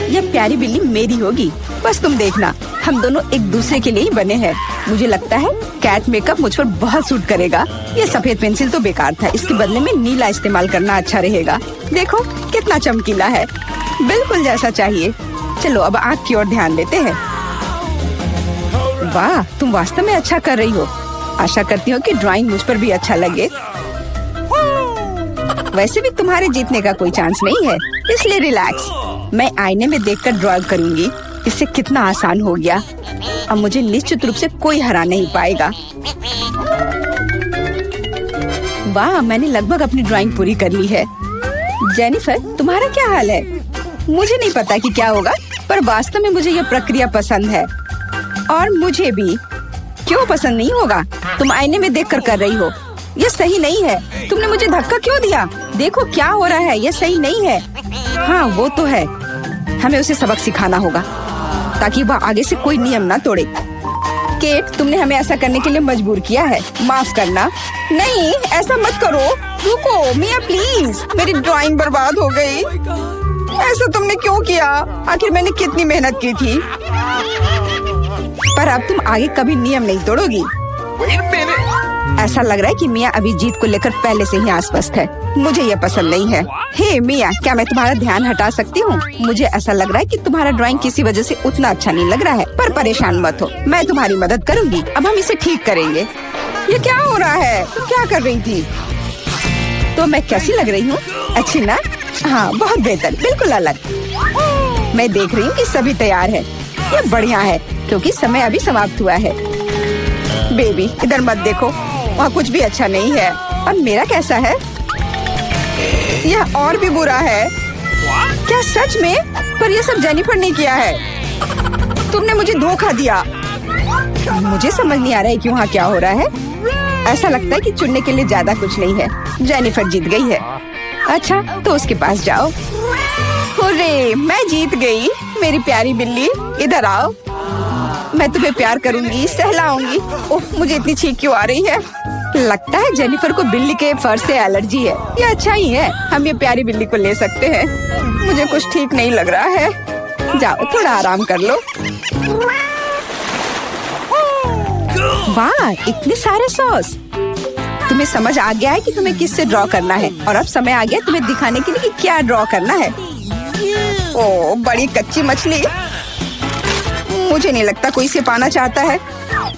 यह प्यारी बिल्ली मेरी होगी। बस तुम देखना, हम दोनों एक दूसरे के लिए ही बने हैं। मुझे लगता है कैट मेकअप मुझ पर बहुत सूट करेगा। ये सफेद पेंसिल तो बेकार था। इसके बदले में नीला इस्तेमाल करना अच्छा रहेगा। देखो कितना चमकीला है। बिल्कुल जैसा चाहिए। चलो अब आँख की ओर ध्यान देते हैं। वाह, तुम वास्तव में अच्छा कर रही हो। आशा करती हूँ कि ड्राइंग मुझ पर भी अच्छा लगे। वैसे भी तुम्हारे जीतने का कोई चांस नहीं है, इसलिए रिलैक्स। मैं आईने में देखकर ड्रॉ करूंगी। इससे कितना आसान हो गया। अब मुझे निश्चित रूप से कोई हरा नहीं पाएगा। वाह, मैंने लगभग अपनी ड्राइंग पूरी कर ली है। जेनिफर, तुम्हारा क्या हाल है? मुझे नहीं पता कि क्या होगा, पर वास्तव में मुझे यह प्रक्रिया पसंद है। और मुझे भी। क्यों पसंद नहीं होगा? तुम आईने में देखकर कर रही हो। यह सही नहीं है। तुमने मुझे धक्का क्यों दिया? देखो क्या हो रहा है, ये सही नहीं है। हाँ वो तो है, हमें उसे सबक सिखाना होगा ताकि वह आगे से कोई नियम ना तोड़े। केट, तुमने हमें ऐसा करने के लिए मजबूर किया है, माफ करना। नहीं, ऐसा मत करो। रुको मिया प्लीज, मेरी ड्राइंग बर्बाद हो गई। ऐसा तुमने क्यों किया? आखिर मैंने कितनी मेहनत की थी। पर अब तुम आगे कभी नियम नहीं तोड़ोगी। ऐसा लग रहा है कि मिया अभी जीत को लेकर पहले से ही आश्वस्त है। मुझे ये पसंद नहीं है। हे मिया, क्या मैं तुम्हारा ध्यान हटा सकती हूँ? मुझे ऐसा लग रहा है कि तुम्हारा ड्राइंग किसी वजह से उतना अच्छा नहीं लग रहा है, पर परेशान मत हो, मैं तुम्हारी मदद करूँगी। अब हम इसे ठीक करेंगे। ये क्या हो रहा है? तुम क्या कर रही थी? तो मैं कैसी लग रही हूँ? अच्छी ना? हाँ बहुत बेहतर, बिल्कुल अलग। मैं देख रही हूँ कि सभी तैयार है। ये बढ़िया है क्योंकि समय अभी समाप्त हुआ है। बेबी इधर मत देखो, वहाँ कुछ भी अच्छा नहीं है। और मेरा कैसा है? यह और भी बुरा है। क्या सच में? पर यह सब जेनिफर ने किया है। तुमने मुझे धोखा दिया। मुझे समझ नहीं आ रहा है कि वहाँ क्या हो रहा है। ऐसा लगता है कि चुनने के लिए ज्यादा कुछ नहीं है। जेनिफर जीत गई है। अच्छा तो उसके पास जाओ। हुर्रे, मैं जीत गई। मेरी प्यारी बिल्ली, इधर आओ। मैं तुम्हें प्यार करूंगी, सहलाऊंगी। ओह, मुझे इतनी छींक क्यों आ रही है? लगता है जेनिफर को बिल्ली के फर से एलर्जी है। ये अच्छा ही है, हम ये प्यारी बिल्ली को ले सकते हैं। मुझे कुछ ठीक नहीं लग रहा है। जाओ थोड़ा आराम कर लो। वाह, इतने सारे सॉस। तुम्हें समझ आ गया है कि तुम्हें किससे ड्रॉ करना है, और अब समय आ गया तुम्हें दिखाने के लिए कि क्या ड्रॉ करना है। ओह, बड़ी कच्ची मछली। मुझे नहीं लगता कोई इसे पाना चाहता है।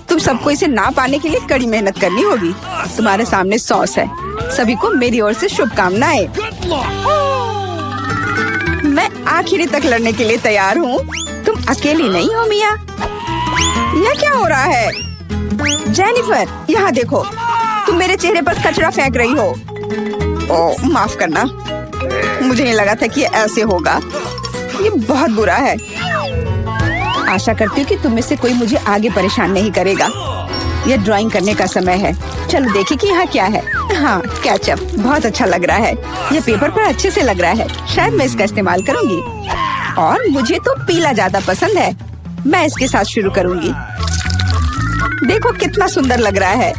तुम सबको इसे ना पाने के लिए कड़ी मेहनत करनी होगी। तुम्हारे सामने सॉस है। सभी को मेरी ओर से शुभकामनाएं। मैं आखिरी तक लड़ने के लिए तैयार हूँ। तुम अकेली नहीं हो मिया। यह क्या हो रहा है? जेनिफर, यहाँ देखो, तुम मेरे चेहरे पर कचरा फेंक रही हो। ओह, माफ करना, मुझे नहीं लगा था कि ये ऐसे होगा। ये बहुत बुरा है। आशा करती हूँ कि तुम में से कोई मुझे आगे परेशान नहीं करेगा। यह ड्राइंग करने का समय है। चलो देखिए कि यहाँ क्या है। हाँ, केचप बहुत अच्छा लग रहा है। यह पेपर पर अच्छे से लग रहा है। शायद मैं इसका इस्तेमाल करूँगी। और मुझे तो पीला ज्यादा पसंद है। मैं इसके साथ शुरू करूँगी। देखो कितना सुंदर लग रहा है,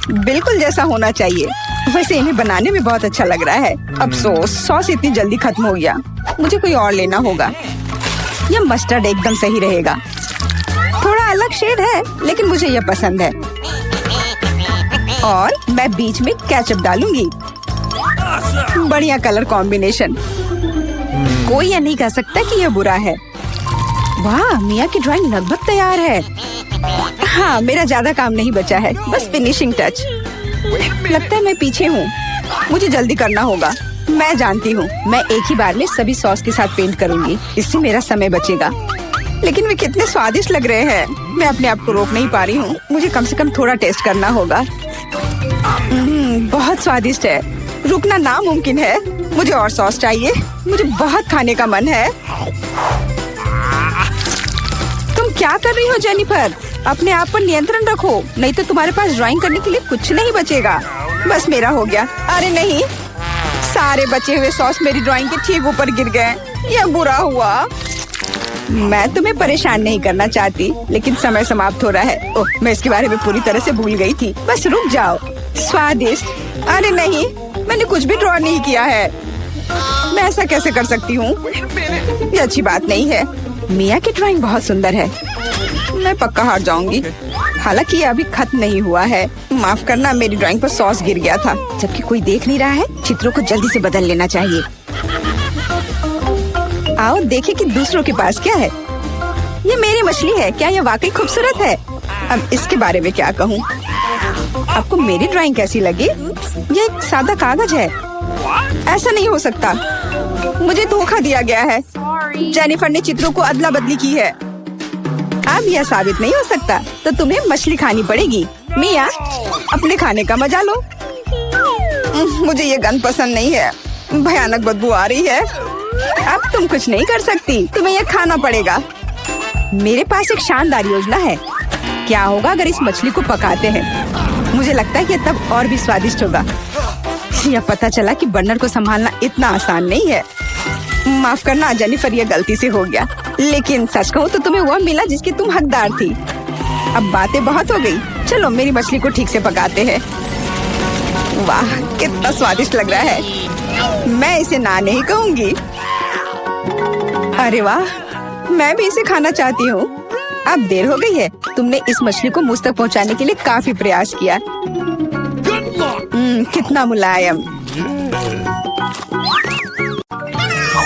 बिल्कुल जैसा होना चाहिए। वैसे इन्हें बनाने में बहुत अच्छा लग रहा है। अफसोस सॉस इतनी जल्दी खत्म हो गया। मुझे कोई और लेना होगा। यह मस्टर्ड एकदम सही रहेगा। थोड़ा अलग शेड है लेकिन मुझे यह पसंद है। और मैं बीच में केचप डालूंगी। बढ़िया कलर कॉम्बिनेशन। कोई यह नहीं कह सकता कि यह बुरा है। वाह, मिया की ड्राइंग लगभग तैयार है। हाँ, मेरा ज्यादा काम नहीं बचा है, बस फिनिशिंग टच। लगता है मैं पीछे हूँ। मुझे जल्दी करना होगा। मैं जानती हूँ, मैं एक ही बार में सभी सॉस के साथ पेंट करूँगी। इससे मेरा समय बचेगा। लेकिन वे कितने स्वादिष्ट लग रहे हैं। मैं अपने आप को रोक नहीं पा रही हूँ। मुझे कम से कम थोड़ा टेस्ट करना होगा। बहुत स्वादिष्ट है। रुकना नामुमकिन है। मुझे और सॉस चाहिए। मुझे बहुत खाने का मन है। तुम क्या कर रही हो जेनिफर? अपने आप पर नियंत्रण रखो, नहीं तो तुम्हारे पास ड्राइंग करने के लिए कुछ नहीं बचेगा। बस मेरा हो गया। अरे नहीं, सारे बचे हुए सॉस मेरी ड्राइंग के ठीक ऊपर गिर गए। यह बुरा हुआ। मैं तुम्हें परेशान नहीं करना चाहती, लेकिन समय समाप्त हो रहा है। ओह, मैं इसके बारे में पूरी तरह से भूल गई थी। बस रुक जाओ। स्वादिष्ट। अरे नहीं, मैंने कुछ भी ड्रॉ नहीं किया है। मैं ऐसा कैसे कर सकती हूँ? ये अच्छी बात नहीं है। मिया की ड्राइंग बहुत सुंदर है। मैं पक्का हार जाऊंगी। हालांकि ये अभी खत्म नहीं हुआ है। माफ करना, मेरी ड्राइंग पर सॉस गिर गया था। जबकि कोई देख नहीं रहा है, चित्रों को जल्दी से बदल लेना चाहिए। आओ देखें कि दूसरों के पास क्या है। ये मेरी मछली है। क्या ये वाकई खूबसूरत है? अब इसके बारे में क्या कहूँ? आपको मेरी ड्राइंग कैसी लगी? ये एक सादा कागज है। ऐसा नहीं हो सकता। मुझे धोखा दिया गया है। जेनिफर ने चित्रों को अदला बदली की है। अब यह साबित नहीं हो सकता, तो तुम्हें मछली खानी पड़ेगी। मिया, अपने खाने का मजा लो। मुझे ये गंध पसंद नहीं है। भयानक बदबू आ रही है। अब तुम कुछ नहीं कर सकती, तुम्हें यह खाना पड़ेगा। मेरे पास एक शानदार योजना है। क्या होगा अगर इस मछली को पकाते हैं? मुझे लगता है कि तब और भी स्वादिष्ट होगा। यह पता चला कि बर्नर को संभालना इतना आसान नहीं है। माफ करना जेनिफर, यह गलती से हो गया। लेकिन सच कहूँ तो तुम्हें वह मिला जिसकी तुम हकदार थी। अब बातें बहुत हो गई, चलो मेरी मछली को ठीक से पकाते हैं। वाह, कितना स्वादिष्ट लग रहा है। मैं इसे ना नहीं कहूँगी। अरे वाह, मैं भी इसे खाना चाहती हूँ। अब देर हो गई है। तुमने इस मछली को मुझ तक पहुँचाने के लिए काफी प्रयास किया। कितना मुलायम।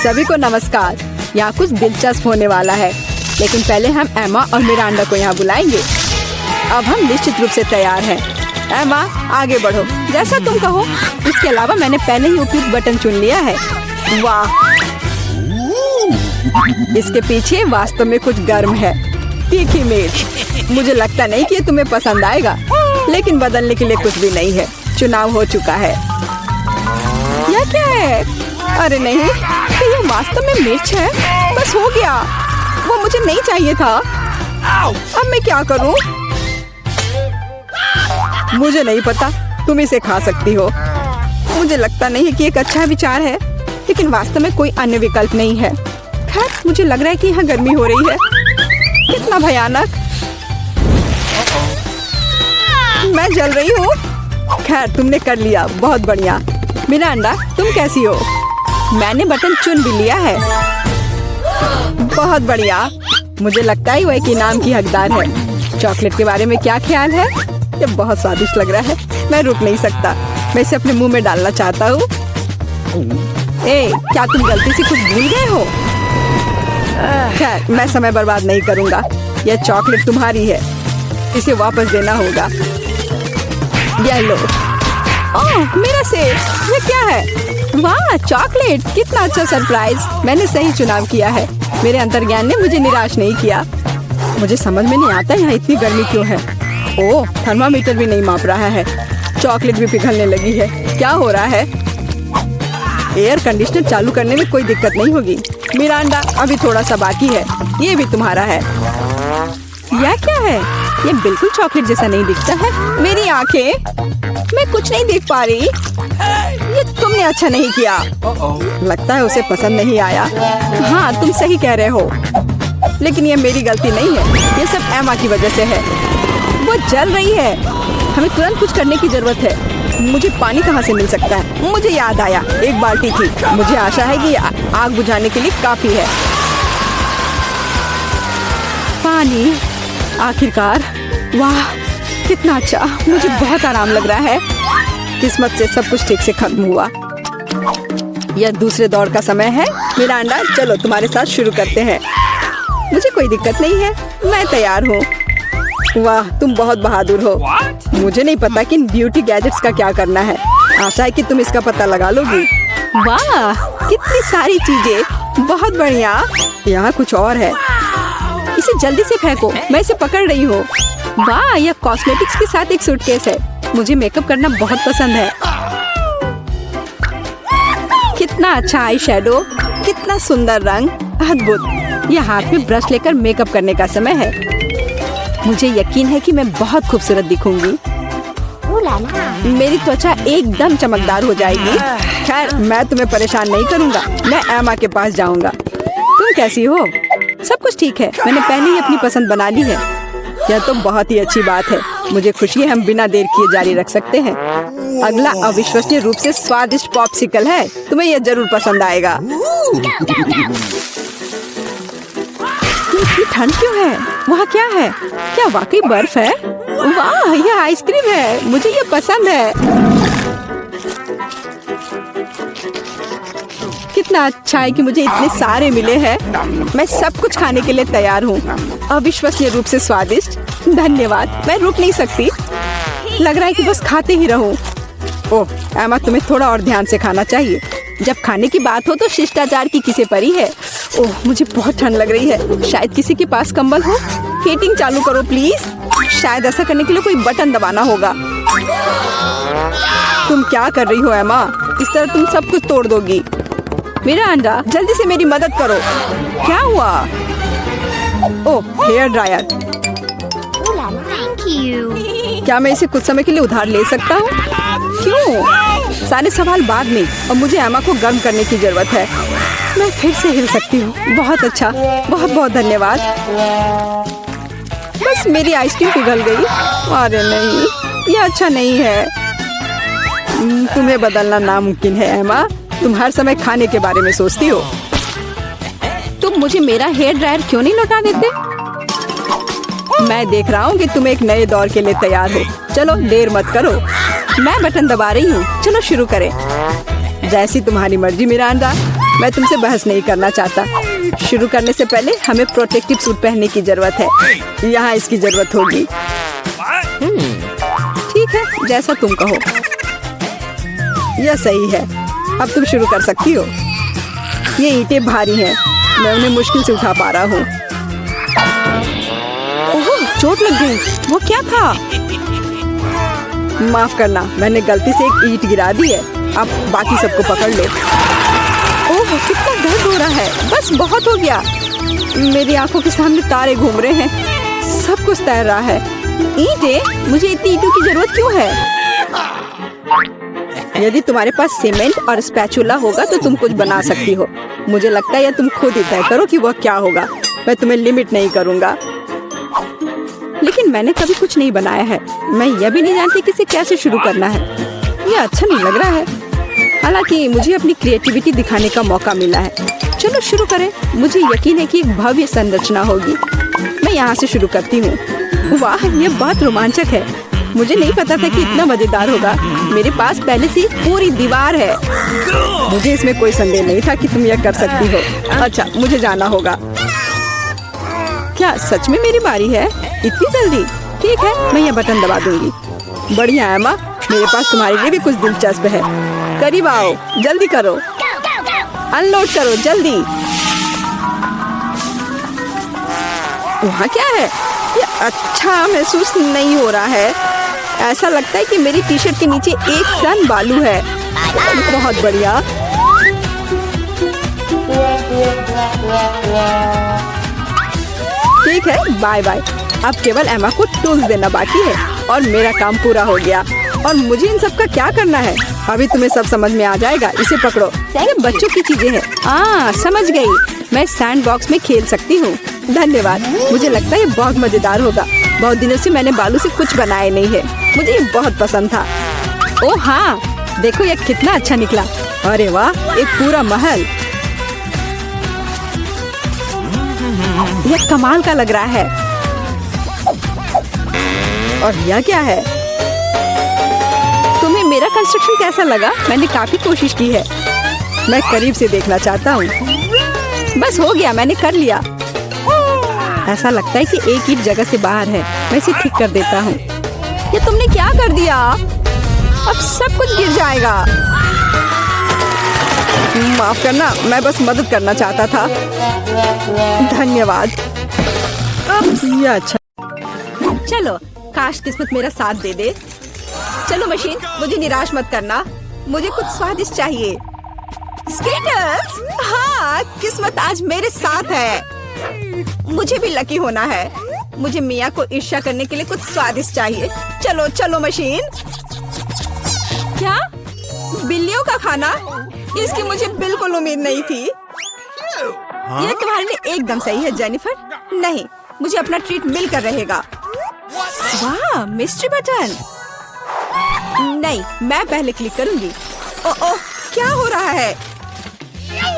सभी को नमस्कार। यहाँ कुछ दिलचस्प होने वाला है, लेकिन पहले हम एमा और मिरांडा को यहाँ बुलाएंगे। अब हम निश्चित रूप से तैयार हैं। एमा, आगे बढ़ो, जैसा तुम कहो। इसके अलावा मैंने पहले ही उपयुक्त बटन चुन लिया है। वाह, इसके पीछे वास्तव में कुछ गर्म है। तीखी मिर्च। मुझे लगता नहीं कि ये तुम्हें पसंद आएगा, लेकिन बदलने के लिए कुछ भी नहीं है। चुनाव हो चुका है। यह क्या है? अरे नहीं, तो ये वास्तव में मिर्च है। बस हो गया, वो मुझे नहीं चाहिए था। अब मैं क्या करूं? मुझे नहीं पता, तुम इसे खा सकती हो। मुझे लगता नहीं है कि एक अच्छा विचार है, लेकिन वास्तव में कोई अन्य विकल्प नहीं है। खैर, मुझे लग रहा है कि यहाँ गर्मी हो रही है। कितना भयानक। मैं जल रही हूँ। खैर, तुमने कर लिया, बहुत बढ़िया। मिरांडा, तुम कैसी हो? मैंने बटन चुन भी लिया है। बहुत बढ़िया। मुझे लगता है वह एक इनाम की हकदार है। चॉकलेट के बारे में क्या ख्याल है? ये बहुत स्वादिष्ट लग रहा है। मैं रुक नहीं सकता। मैं इसे अपने मुंह में डालना चाहता हूँ। क्या तुम गलती से कुछ भूल गए हो? खैर, मैं समय बर्बाद नहीं करूँगा। यह चॉकलेट तुम्हारी है, इसे वापस देना होगा। यह लो। ओह, मेरा सेब। ये क्या है? वाह, चॉकलेट। कितना अच्छा सरप्राइज। मैंने सही चुनाव किया है। मेरे अंतर्ज्ञान ने मुझे निराश नहीं किया। मुझे समझ में नहीं आता यहाँ इतनी गर्मी क्यों है। ओह, थर्मामीटर भी नहीं माप रहा है। चॉकलेट भी पिघलने लगी है। क्या हो रहा है? एयर कंडीशनर चालू करने में कोई दिक्कत नहीं होगी। मिरांडा, अभी थोड़ा सा बाकी है। ये भी तुम्हारा है। यह क्या है? ये बिल्कुल चॉकलेट जैसा नहीं दिखता है। मेरी आंखें, मैं कुछ नहीं देख पा रही। ये तुमने अच्छा नहीं किया। लगता है उसे पसंद नहीं आया। हाँ, तुम सही कह रहे हो, लेकिन ये मेरी गलती नहीं है। ये सब एमा की वजह से है। वो जल रही है। हमें तुरंत कुछ करने की जरूरत है। मुझे पानी कहाँ से मिल सकता है? मुझे याद आया, एक बाल्टी थी। मुझे आशा है कि आग बुझाने के लिए काफी है। पानी, आखिरकार। वाह, कितना अच्छा। मुझे बहुत आराम लग रहा है। किस्मत से सब कुछ ठीक से खत्म हुआ। यह दूसरे दौर का समय है। मिरांडा, चलो तुम्हारे साथ शुरू करते हैं। मुझे कोई दिक्कत नहीं है, मैं तैयार हूँ। वाह, तुम बहुत बहादुर हो। मुझे नहीं पता कि इन ब्यूटी गैजेट्स का क्या करना है। आशा है कि तुम इसका पता लगा लोगी। वाह, कितनी सारी चीजें। बहुत बढ़िया। यहाँ कुछ और है। इसे जल्दी से फेंको, मैं इसे पकड़ रही हूँ। वाह, यह कॉस्मेटिक्स के साथ एक सूटकेस है। मुझे मेकअप करना बहुत पसंद है। कितना अच्छा आई शैडो, कितना सुंदर रंग, अद्भुत। यह हाथ में ब्रश लेकर मेकअप करने का समय है। मुझे यकीन है कि मैं बहुत खूबसूरत दिखूंगी। मेरी त्वचा एकदम चमकदार हो जाएगी। खैर, मैं तुम्हें परेशान नहीं करूंगा। मैं एमा के पास जाऊंगा। तुम कैसी हो? सब कुछ ठीक है। मैंने पहले ही अपनी पसंद बना ली है। यह तो बहुत ही अच्छी बात है। मुझे खुशी है, हम बिना देर किए जारी रख सकते हैं। अगला अविश्वसनीय रूप से स्वादिष्ट पॉप्सिकल है। तुम्हें यह जरूर पसंद आएगा। इतनी ठंड क्यों है? वहाँ क्या है? क्या वाकई बर्फ है? वाह, यह आइसक्रीम है। मुझे यह पसंद है। कितना अच्छा है कि मुझे इतने सारे मिले हैं। मैं सब कुछ खाने के लिए तैयार हूँ। अविश्वसनीय रूप से स्वादिष्ट। धन्यवाद, मैं रुक नहीं सकती। लग रहा है कि बस खाते ही रहूं। ओह, एमा, तुम्हें थोड़ा और ध्यान से खाना चाहिए। जब खाने की बात हो तो शिष्टाचार की किसे परी है। ओह, मुझे बहुत ठंड लग रही है। शायद किसी के पास कंबल हो। हीटिंग चालू करो प्लीज। शायद ऐसा करने के लिए कोई बटन दबाना होगा। तुम क्या कर रही हो एमा? इस तरह तुम सब कुछ तोड़ दोगी। मिरांडा, जल्दी से मेरी मदद करो। क्या हुआ? ओह, हेयर ड्रायर। क्या मैं इसे कुछ समय के लिए उधार ले सकता हूँ? क्यों? सारे सवाल बाद में, और मुझे एमा को गर्म करने की जरूरत है। मैं फिर से हिल सकती हूँ। बहुत अच्छा, बहुत बहुत धन्यवाद। बस मेरी आइसक्रीम पिघल गई। अरे नहीं, ये अच्छा नहीं है। तुम्हें बदलना नामुमकिन है एमा। तुम हर समय खाने के बारे में सोचती हो। तुम मुझे मेरा हेयर ड्रायर क्यों नहीं लौटा देते? मैं देख रहा हूँ कि तुम एक नए दौर के लिए तैयार हो। चलो देर मत करो। मैं बटन दबा रही हूँ। चलो शुरू करें। जैसी तुम्हारी मर्जी मिरांडा। मैं तुमसे बहस नहीं करना चाहता। शुरू करने से पहले हमें प्रोटेक्टिव सूट पहनने की जरूरत है। यहाँ इसकी जरूरत होगी। ठीक है, जैसा तुम कहो। यह सही है। अब तुम शुरू कर सकती हो। ये ईंटें भारी हैं। मैं उन्हें मुश्किल से उठा पा रहा हूँ। ओह, चोट लग गई। वो क्या था? माफ करना, मैंने गलती से एक ईंट गिरा दी है। अब बाकी सबको पकड़ लो। ओह, कितना दर्द हो रहा है। बस बहुत हो गया। मेरी आंखों के सामने तारे घूम रहे हैं। सब कुछ तैर रहा है। ईंटें? मुझे इतनी ईंटों की जरूरत क्यों है? यदि तुम्हारे पास सीमेंट और स्पैचुला होगा तो तुम कुछ बना सकती हो। मुझे लगता है या तुम खुद ही तय करो कि वह क्या होगा। मैं तुम्हें लिमिट नहीं करूंगा। लेकिन मैंने कभी कुछ नहीं बनाया है। मैं यह भी नहीं जानती कि इसे कैसे शुरू करना है। यह अच्छा नहीं लग रहा है। हालांकि मुझे अपनी क्रिएटिविटी दिखाने का मौका मिला है। चलो शुरू करें। मुझे यकीन है कि एक भव्य संरचना होगी। मैं यहाँ से शुरू करती हूँ। वाह, यह बहुत रोमांचक है। मुझे नहीं पता था कि इतना मजेदार होगा। मेरे पास पहले से पूरी दीवार है। मुझे इसमें कोई संदेह नहीं था कि तुम यह कर सकती हो। अच्छा, मुझे जाना होगा। क्या सच में मेरी बारी है? इतनी जल्दी? ठीक है, मैं यह बटन दबा दूंगी। बढ़िया एमा, मेरे पास तुम्हारे लिए भी कुछ दिलचस्प है। करीब आओ, जल्दी करो। अनलोड करो, जल्दी। वहाँ क्या है? ये अच्छा महसूस नहीं हो रहा है। ऐसा लगता है कि मेरी टी शर्ट के नीचे 1 टन बालू है। बहुत बढ़िया। ठीक है, बाय बाय। अब केवल एमा को टूल्स देना बाकी है और मेरा काम पूरा हो गया। और मुझे इन सब का क्या करना है? अभी तुम्हें सब समझ में आ जाएगा। इसे पकड़ो। ये बच्चों की चीजें हैं। समझ गई। मैं सैंड बॉक्स में खेल सकती हूँ। धन्यवाद। मुझे लगता है ये बहुत मजेदार होगा। बहुत दिनों से मैंने बालू से कुछ बनाया नहीं है। मुझे ये बहुत पसंद था। ओह हाँ, देखो ये कितना अच्छा निकला। अरे वाह, एक पूरा महल। यह कमाल का लग रहा है। और यह क्या है? तुम्हें मेरा कंस्ट्रक्शन कैसा लगा? मैंने काफी कोशिश की है। मैं करीब से देखना चाहता हूँ। बस हो गया, मैंने कर लिया। ऐसा लगता है कि एक ईंट जगह से बाहर है। मैं इसे ठीक कर देता हूँ। ये तुमने क्या कर दिया? अब सब कुछ गिर जाएगा। माफ करना, मैं बस मदद करना चाहता था। धन्यवाद। ये अच्छा। चलो, काश किस्मत मेरा साथ दे दे। चलो मशीन, मुझे निराश मत करना। मुझे कुछ स्वादिष्ट चाहिए। स्केटर्स? हाँ, किस्मत आज मेरे साथ है। मुझे भी लकी होना है। मुझे मिया को ईर्ष्या करने के लिए कुछ स्वादिष्ट चाहिए। चलो चलो मशीन। क्या? बिल्लियों का खाना? इसकी मुझे बिल्कुल उम्मीद नहीं थी। ये तुम्हारे लिए एकदम सही है जेनिफर। नहीं, मुझे अपना ट्रीट मिलकर रहेगा। वाह, मिस्ट्री बटन। नहीं, मैं पहले क्लिक करूंगी। ओह, क्या हो रहा है?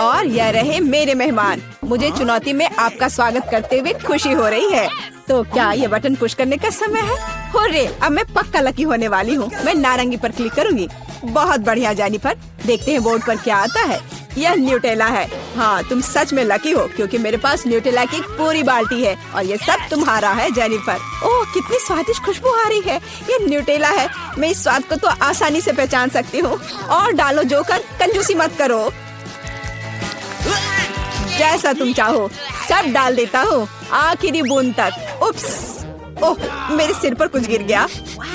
और यह रहे मेरे मेहमान। मुझे चुनौती में आपका स्वागत करते हुए खुशी हो रही है। तो क्या ये बटन पुश करने का समय है? होरे, अब मैं पक्का लकी होने वाली हूँ। मैं नारंगी पर क्लिक करूंगी। बहुत बढ़िया जेनिफर। देखते हैं बोर्ड पर क्या आता है। यह न्यूटेला है। हाँ, तुम सच में लकी हो क्योंकि मेरे पास न्यूटेला की एक पूरी बाल्टी है और ये सब तुम्हारा है जेनिफर। ओह, कितनी स्वादिष्ट खुशबू आ रही है। ये न्यूटेला है। मैं इस स्वाद को तो आसानी से पहचान सकती हूँ। और डालो जोकर, कंजूसी मत करो। जैसा तुम चाहो सब डाल देता हूँ, आखिरी बूंद तक। उप्स, ओह, मेरे सिर पर कुछ गिर गया।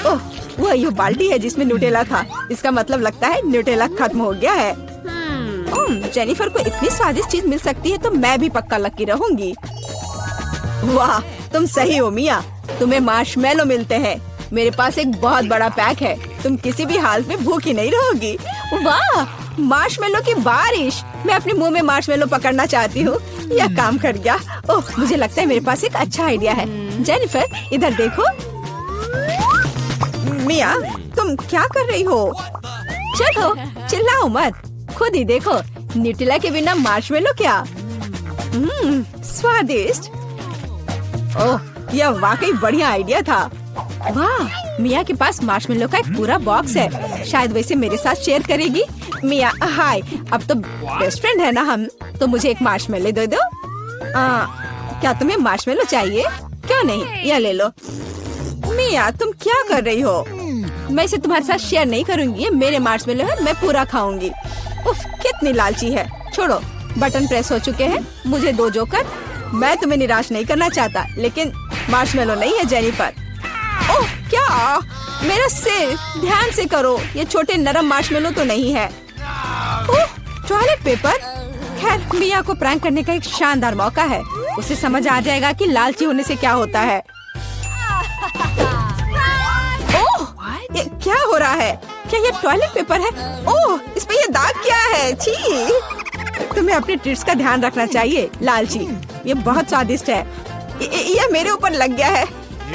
ओह, वह ये बाल्टी है जिसमें न्यूटेला था। इसका मतलब लगता है न्यूटेला खत्म हो गया है। जेनिफर को इतनी स्वादिष्ट चीज मिल सकती है तो मैं भी पक्का लकी रहूंगी। वाह, तुम सही हो मिया। तुम्हें मार्शमेलो मिलते हैं। मेरे पास एक बहुत बड़ा पैक है। तुम किसी भी हालत में भूखी नहीं रहोगी। वाह, मार्शमेलो की बारिश। मैं अपने मुंह में मार्शमेलो पकड़ना चाहती हूँ। यह काम कर गया। ओह, मुझे लगता है मेरे पास एक अच्छा आइडिया है। जेनिफर, इधर देखो। मिया, तुम क्या कर रही हो? चलो, चिल्लाओ मत, खुद ही देखो। न्यूटेला के बिना मार्शमेलो क्या? स्वादिष्ट। ओह, यह वाकई बढ़िया आइडिया था। वाह, मिया के पास मार्शमेलो का एक पूरा बॉक्स है। शायद वैसे मेरे साथ शेयर करेगी। मिया, हाय, अब तो बेस्ट फ्रेंड है ना हम। तो मुझे एक मार्शमेलो दे दो। क्या तुम्हें मार्शमेलो चाहिए? क्यों नहीं, यह ले लो। मिया, तुम क्या कर रही हो? मैं इसे तुम्हारे साथ शेयर नहीं करूंगी। ये मेरे मार्शमेलो है, मैं पूरा खाऊंगी। उफ, कितनी लालची है। छोड़ो, बटन प्रेस हो चुके हैं। मुझे दो जोकर। मैं तुम्हें निराश नहीं करना चाहता, लेकिन मार्शमेलो नहीं है जेनिफर। ओह, क्या? मेरा सिर, ध्यान से करो। ये छोटे नरम मार्शमेलो तो नहीं है। ओह, टॉयलेट पेपर। खैर, मिया को प्रैंक करने का एक शानदार मौका है। उसे समझ आ जाएगा कि लालची होने से क्या होता है। ओह, ये क्या हो रहा है? क्या ये टॉयलेट पेपर है? ओह, इस पे ये दाग क्या है? छी! तुम्हें अपने ट्रीट्स का ध्यान रखना चाहिए, लालची। ये बहुत स्वादिष्ट है। ये मेरे ऊपर लग गया है।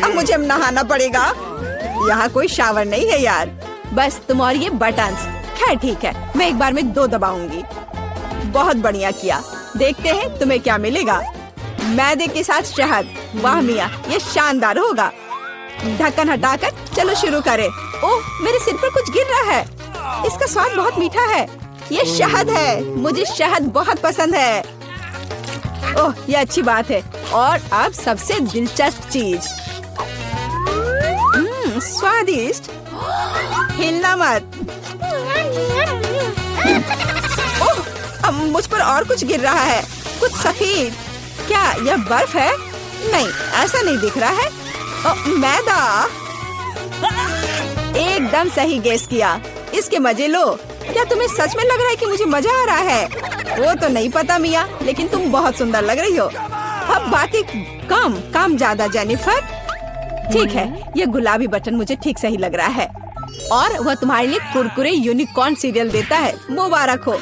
अब मुझे नहाना पड़ेगा। यहाँ कोई शावर नहीं है यार। बस तुम और ये बटन्स। खैर ठीक है, मैं एक बार में 2 दबाऊंगी। बहुत बढ़िया किया। देखते हैं तुम्हें क्या मिलेगा। मैदे के साथ शहद। वाह मिया, ये शानदार होगा। ढक्कन हटाकर चलो शुरू करें। ओह, मेरे सिर पर कुछ गिर रहा है। इसका स्वाद बहुत मीठा है। ये शहद है। मुझे शहद बहुत पसंद है। ओह, ये अच्छी बात है। और अब सबसे दिलचस्प चीज। स्वादिष्ट। हिलना मत। ओह, अब मुझ पर और कुछ गिर रहा है। कुछ सफेद। क्या यह बर्फ है? नहीं, ऐसा नहीं दिख रहा है। मैदा। एकदम सही गेस किया। इसके मजे लो। क्या तुम्हें सच में लग रहा है कि मुझे मजा आ रहा है? वो तो नहीं पता मिया, लेकिन तुम बहुत सुंदर लग रही हो। अब बातें कम, काम ज्यादा जेनिफर। ठीक है, ये गुलाबी बटन मुझे ठीक सही लग रहा है। और वह तुम्हारे लिए कुरकुरे यूनिकॉर्न सीरियल देता है। मुबारक हो।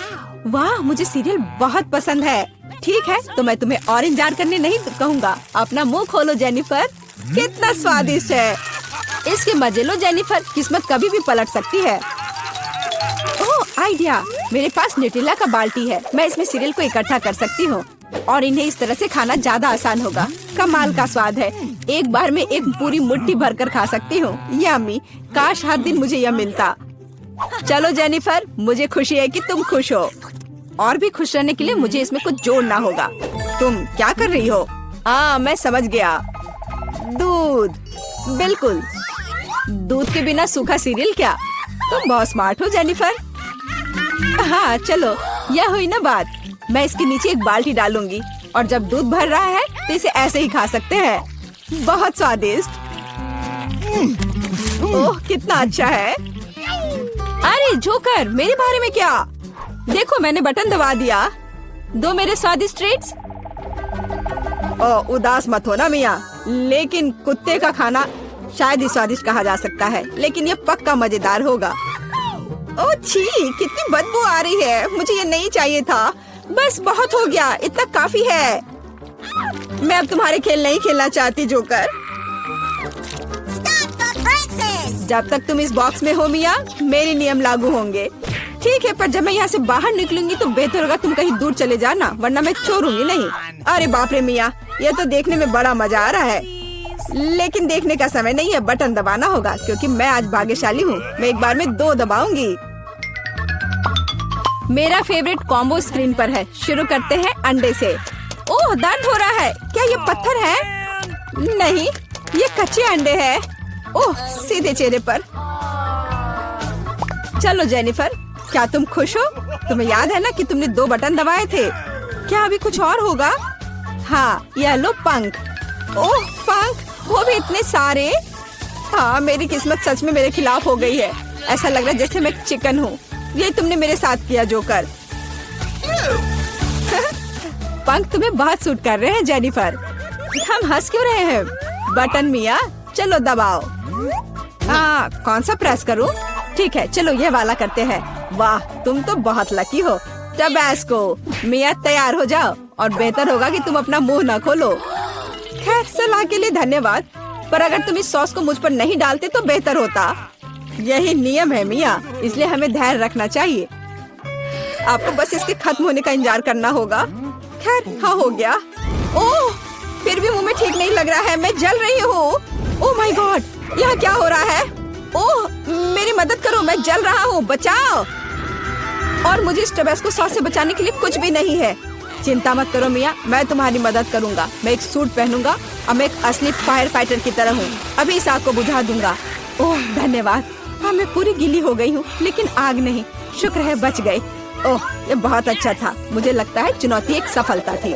वाह, मुझे सीरियल बहुत पसंद है। ठीक है, तो मैं तुम्हें और इंतजार करने नहीं कहूँगा। अपना मुंह खोलो जेनिफर। कितना स्वादिष्ट है। इसके मजे लो जेनिफर, किस्मत कभी भी पलट सकती है। ओह, आइडिया। मेरे पास न्यूटेला का बाल्टी है। मैं इसमें सीरियल को इकट्ठा कर सकती हूँ और इन्हें इस तरह से खाना ज्यादा आसान होगा। कमाल का स्वाद है। एक बार में एक पूरी मुट्ठी भरकर खा सकती हूँ। यम्मी। काश हर दिन मुझे यह मिलता। चलो जेनिफर, मुझे खुशी है कि तुम खुश हो। और भी खुश रहने के लिए मुझे इसमें कुछ जोड़ना होगा। तुम क्या कर रही हो? मैं समझ गया। दूध। बिल्कुल, दूध के बिना सूखा सीरियल क्या? तुम बहुत स्मार्ट हो जेनिफर। हाँ चलो, यह हुई ना बात। मैं इसके नीचे एक बाल्टी डालूंगी और जब दूध भर रहा है तो इसे ऐसे ही खा सकते हैं। बहुत स्वादिष्ट। ओह, कितना अच्छा है। अरे जोकर, मेरे बारे में क्या? देखो, मैंने बटन दबा दिया। दो मेरे स्वादिष्ट ट्रीट्स। ओह, उदास मत हो ना मिया, लेकिन कुत्ते का खाना शायद ही स्वादिष्ट कहा जा सकता है, लेकिन ये पक्का मजेदार होगा। ओह छी, कितनी बदबू आ रही है। मुझे ये नहीं चाहिए था। बस बहुत हो गया, इतना काफी है। मैं अब तुम्हारे खेल नहीं खेलना चाहती जोकर। जब तक तुम इस बॉक्स में हो मिया, मेरे नियम लागू होंगे। ठीक है, पर जब मैं यहाँ से बाहर निकलूंगी तो बेहतर होगा तुम कहीं दूर चले जाना, वरना मैं छोड़ूंगी नहीं। अरे बाप रे मिया, ये तो देखने में बड़ा मजा आ रहा है, लेकिन देखने का समय नहीं है। बटन दबाना होगा क्योंकि मैं आज भाग्यशाली हूँ। मैं एक बार में 2 दबाऊंगी। मेरा फेवरेट कॉम्बो स्क्रीन पर है। शुरू करते हैं अंडे से। ओह, दर्द हो रहा है। क्या ये पत्थर है? नहीं, ये कच्चे अंडे हैं। ओह, सीधे चेहरे पर। चलो जेनिफर, क्या तुम खुश हो? तुम्हें याद है ना कि तुमने 2 बटन दबाए थे? क्या अभी कुछ और होगा? हाँ, यह लो पंख। ओह पंख, वो भी इतने सारे। हाँ, मेरी किस्मत सच में मेरे खिलाफ हो गई है। ऐसा लग रहा है जैसे मैं चिकन हूँ। ये तुमने मेरे साथ किया जोकर। पंख तुम्हें बहुत सूट कर रहे हैं जेनिफर। हम हंस क्यों रहे हैं? बटन मिया, चलो दबाओ। कौन सा प्रेस करूं? ठीक है, चलो ये वाला करते हैं। वाह, तुम तो बहुत लकी हो। टबैस्को, मिया तैयार हो जाओ और बेहतर होगा कि तुम अपना मुंह न खोलो। खैर, सलाह के लिए धन्यवाद, पर अगर तुम इस सॉस को मुझ पर नहीं डालते तो बेहतर होता। यही नियम है मिया, इसलिए हमें धैर्य रखना चाहिए। आपको बस इसके खत्म होने का इंतजार करना होगा। खैर, हाँ हो गया। ओह, फिर भी मुंह में ठीक नहीं लग रहा है, मैं जल रही हूँ। ओह माय गॉड, यहाँ क्या हो रहा है? ओह, मेरी मदद करो, मैं जल रहा हूँ, बचाओ। और मुझे इस टबैस्को सॉस से बचाने के लिए कुछ भी नहीं है। चिंता मत करो मिया, मैं तुम्हारी मदद करूँगा। मैं एक सूट पहनूंगा और मैं एक असली फायर फाइटर की तरह हूँ। अभी इस आग को बुझा दूंगा। ओह धन्यवाद। हाँ, मैं पूरी गीली हो गई हूँ, लेकिन आग नहीं। शुक्र है बच गए। ओह, ये बहुत अच्छा था। मुझे लगता है चुनौती एक सफलता थी।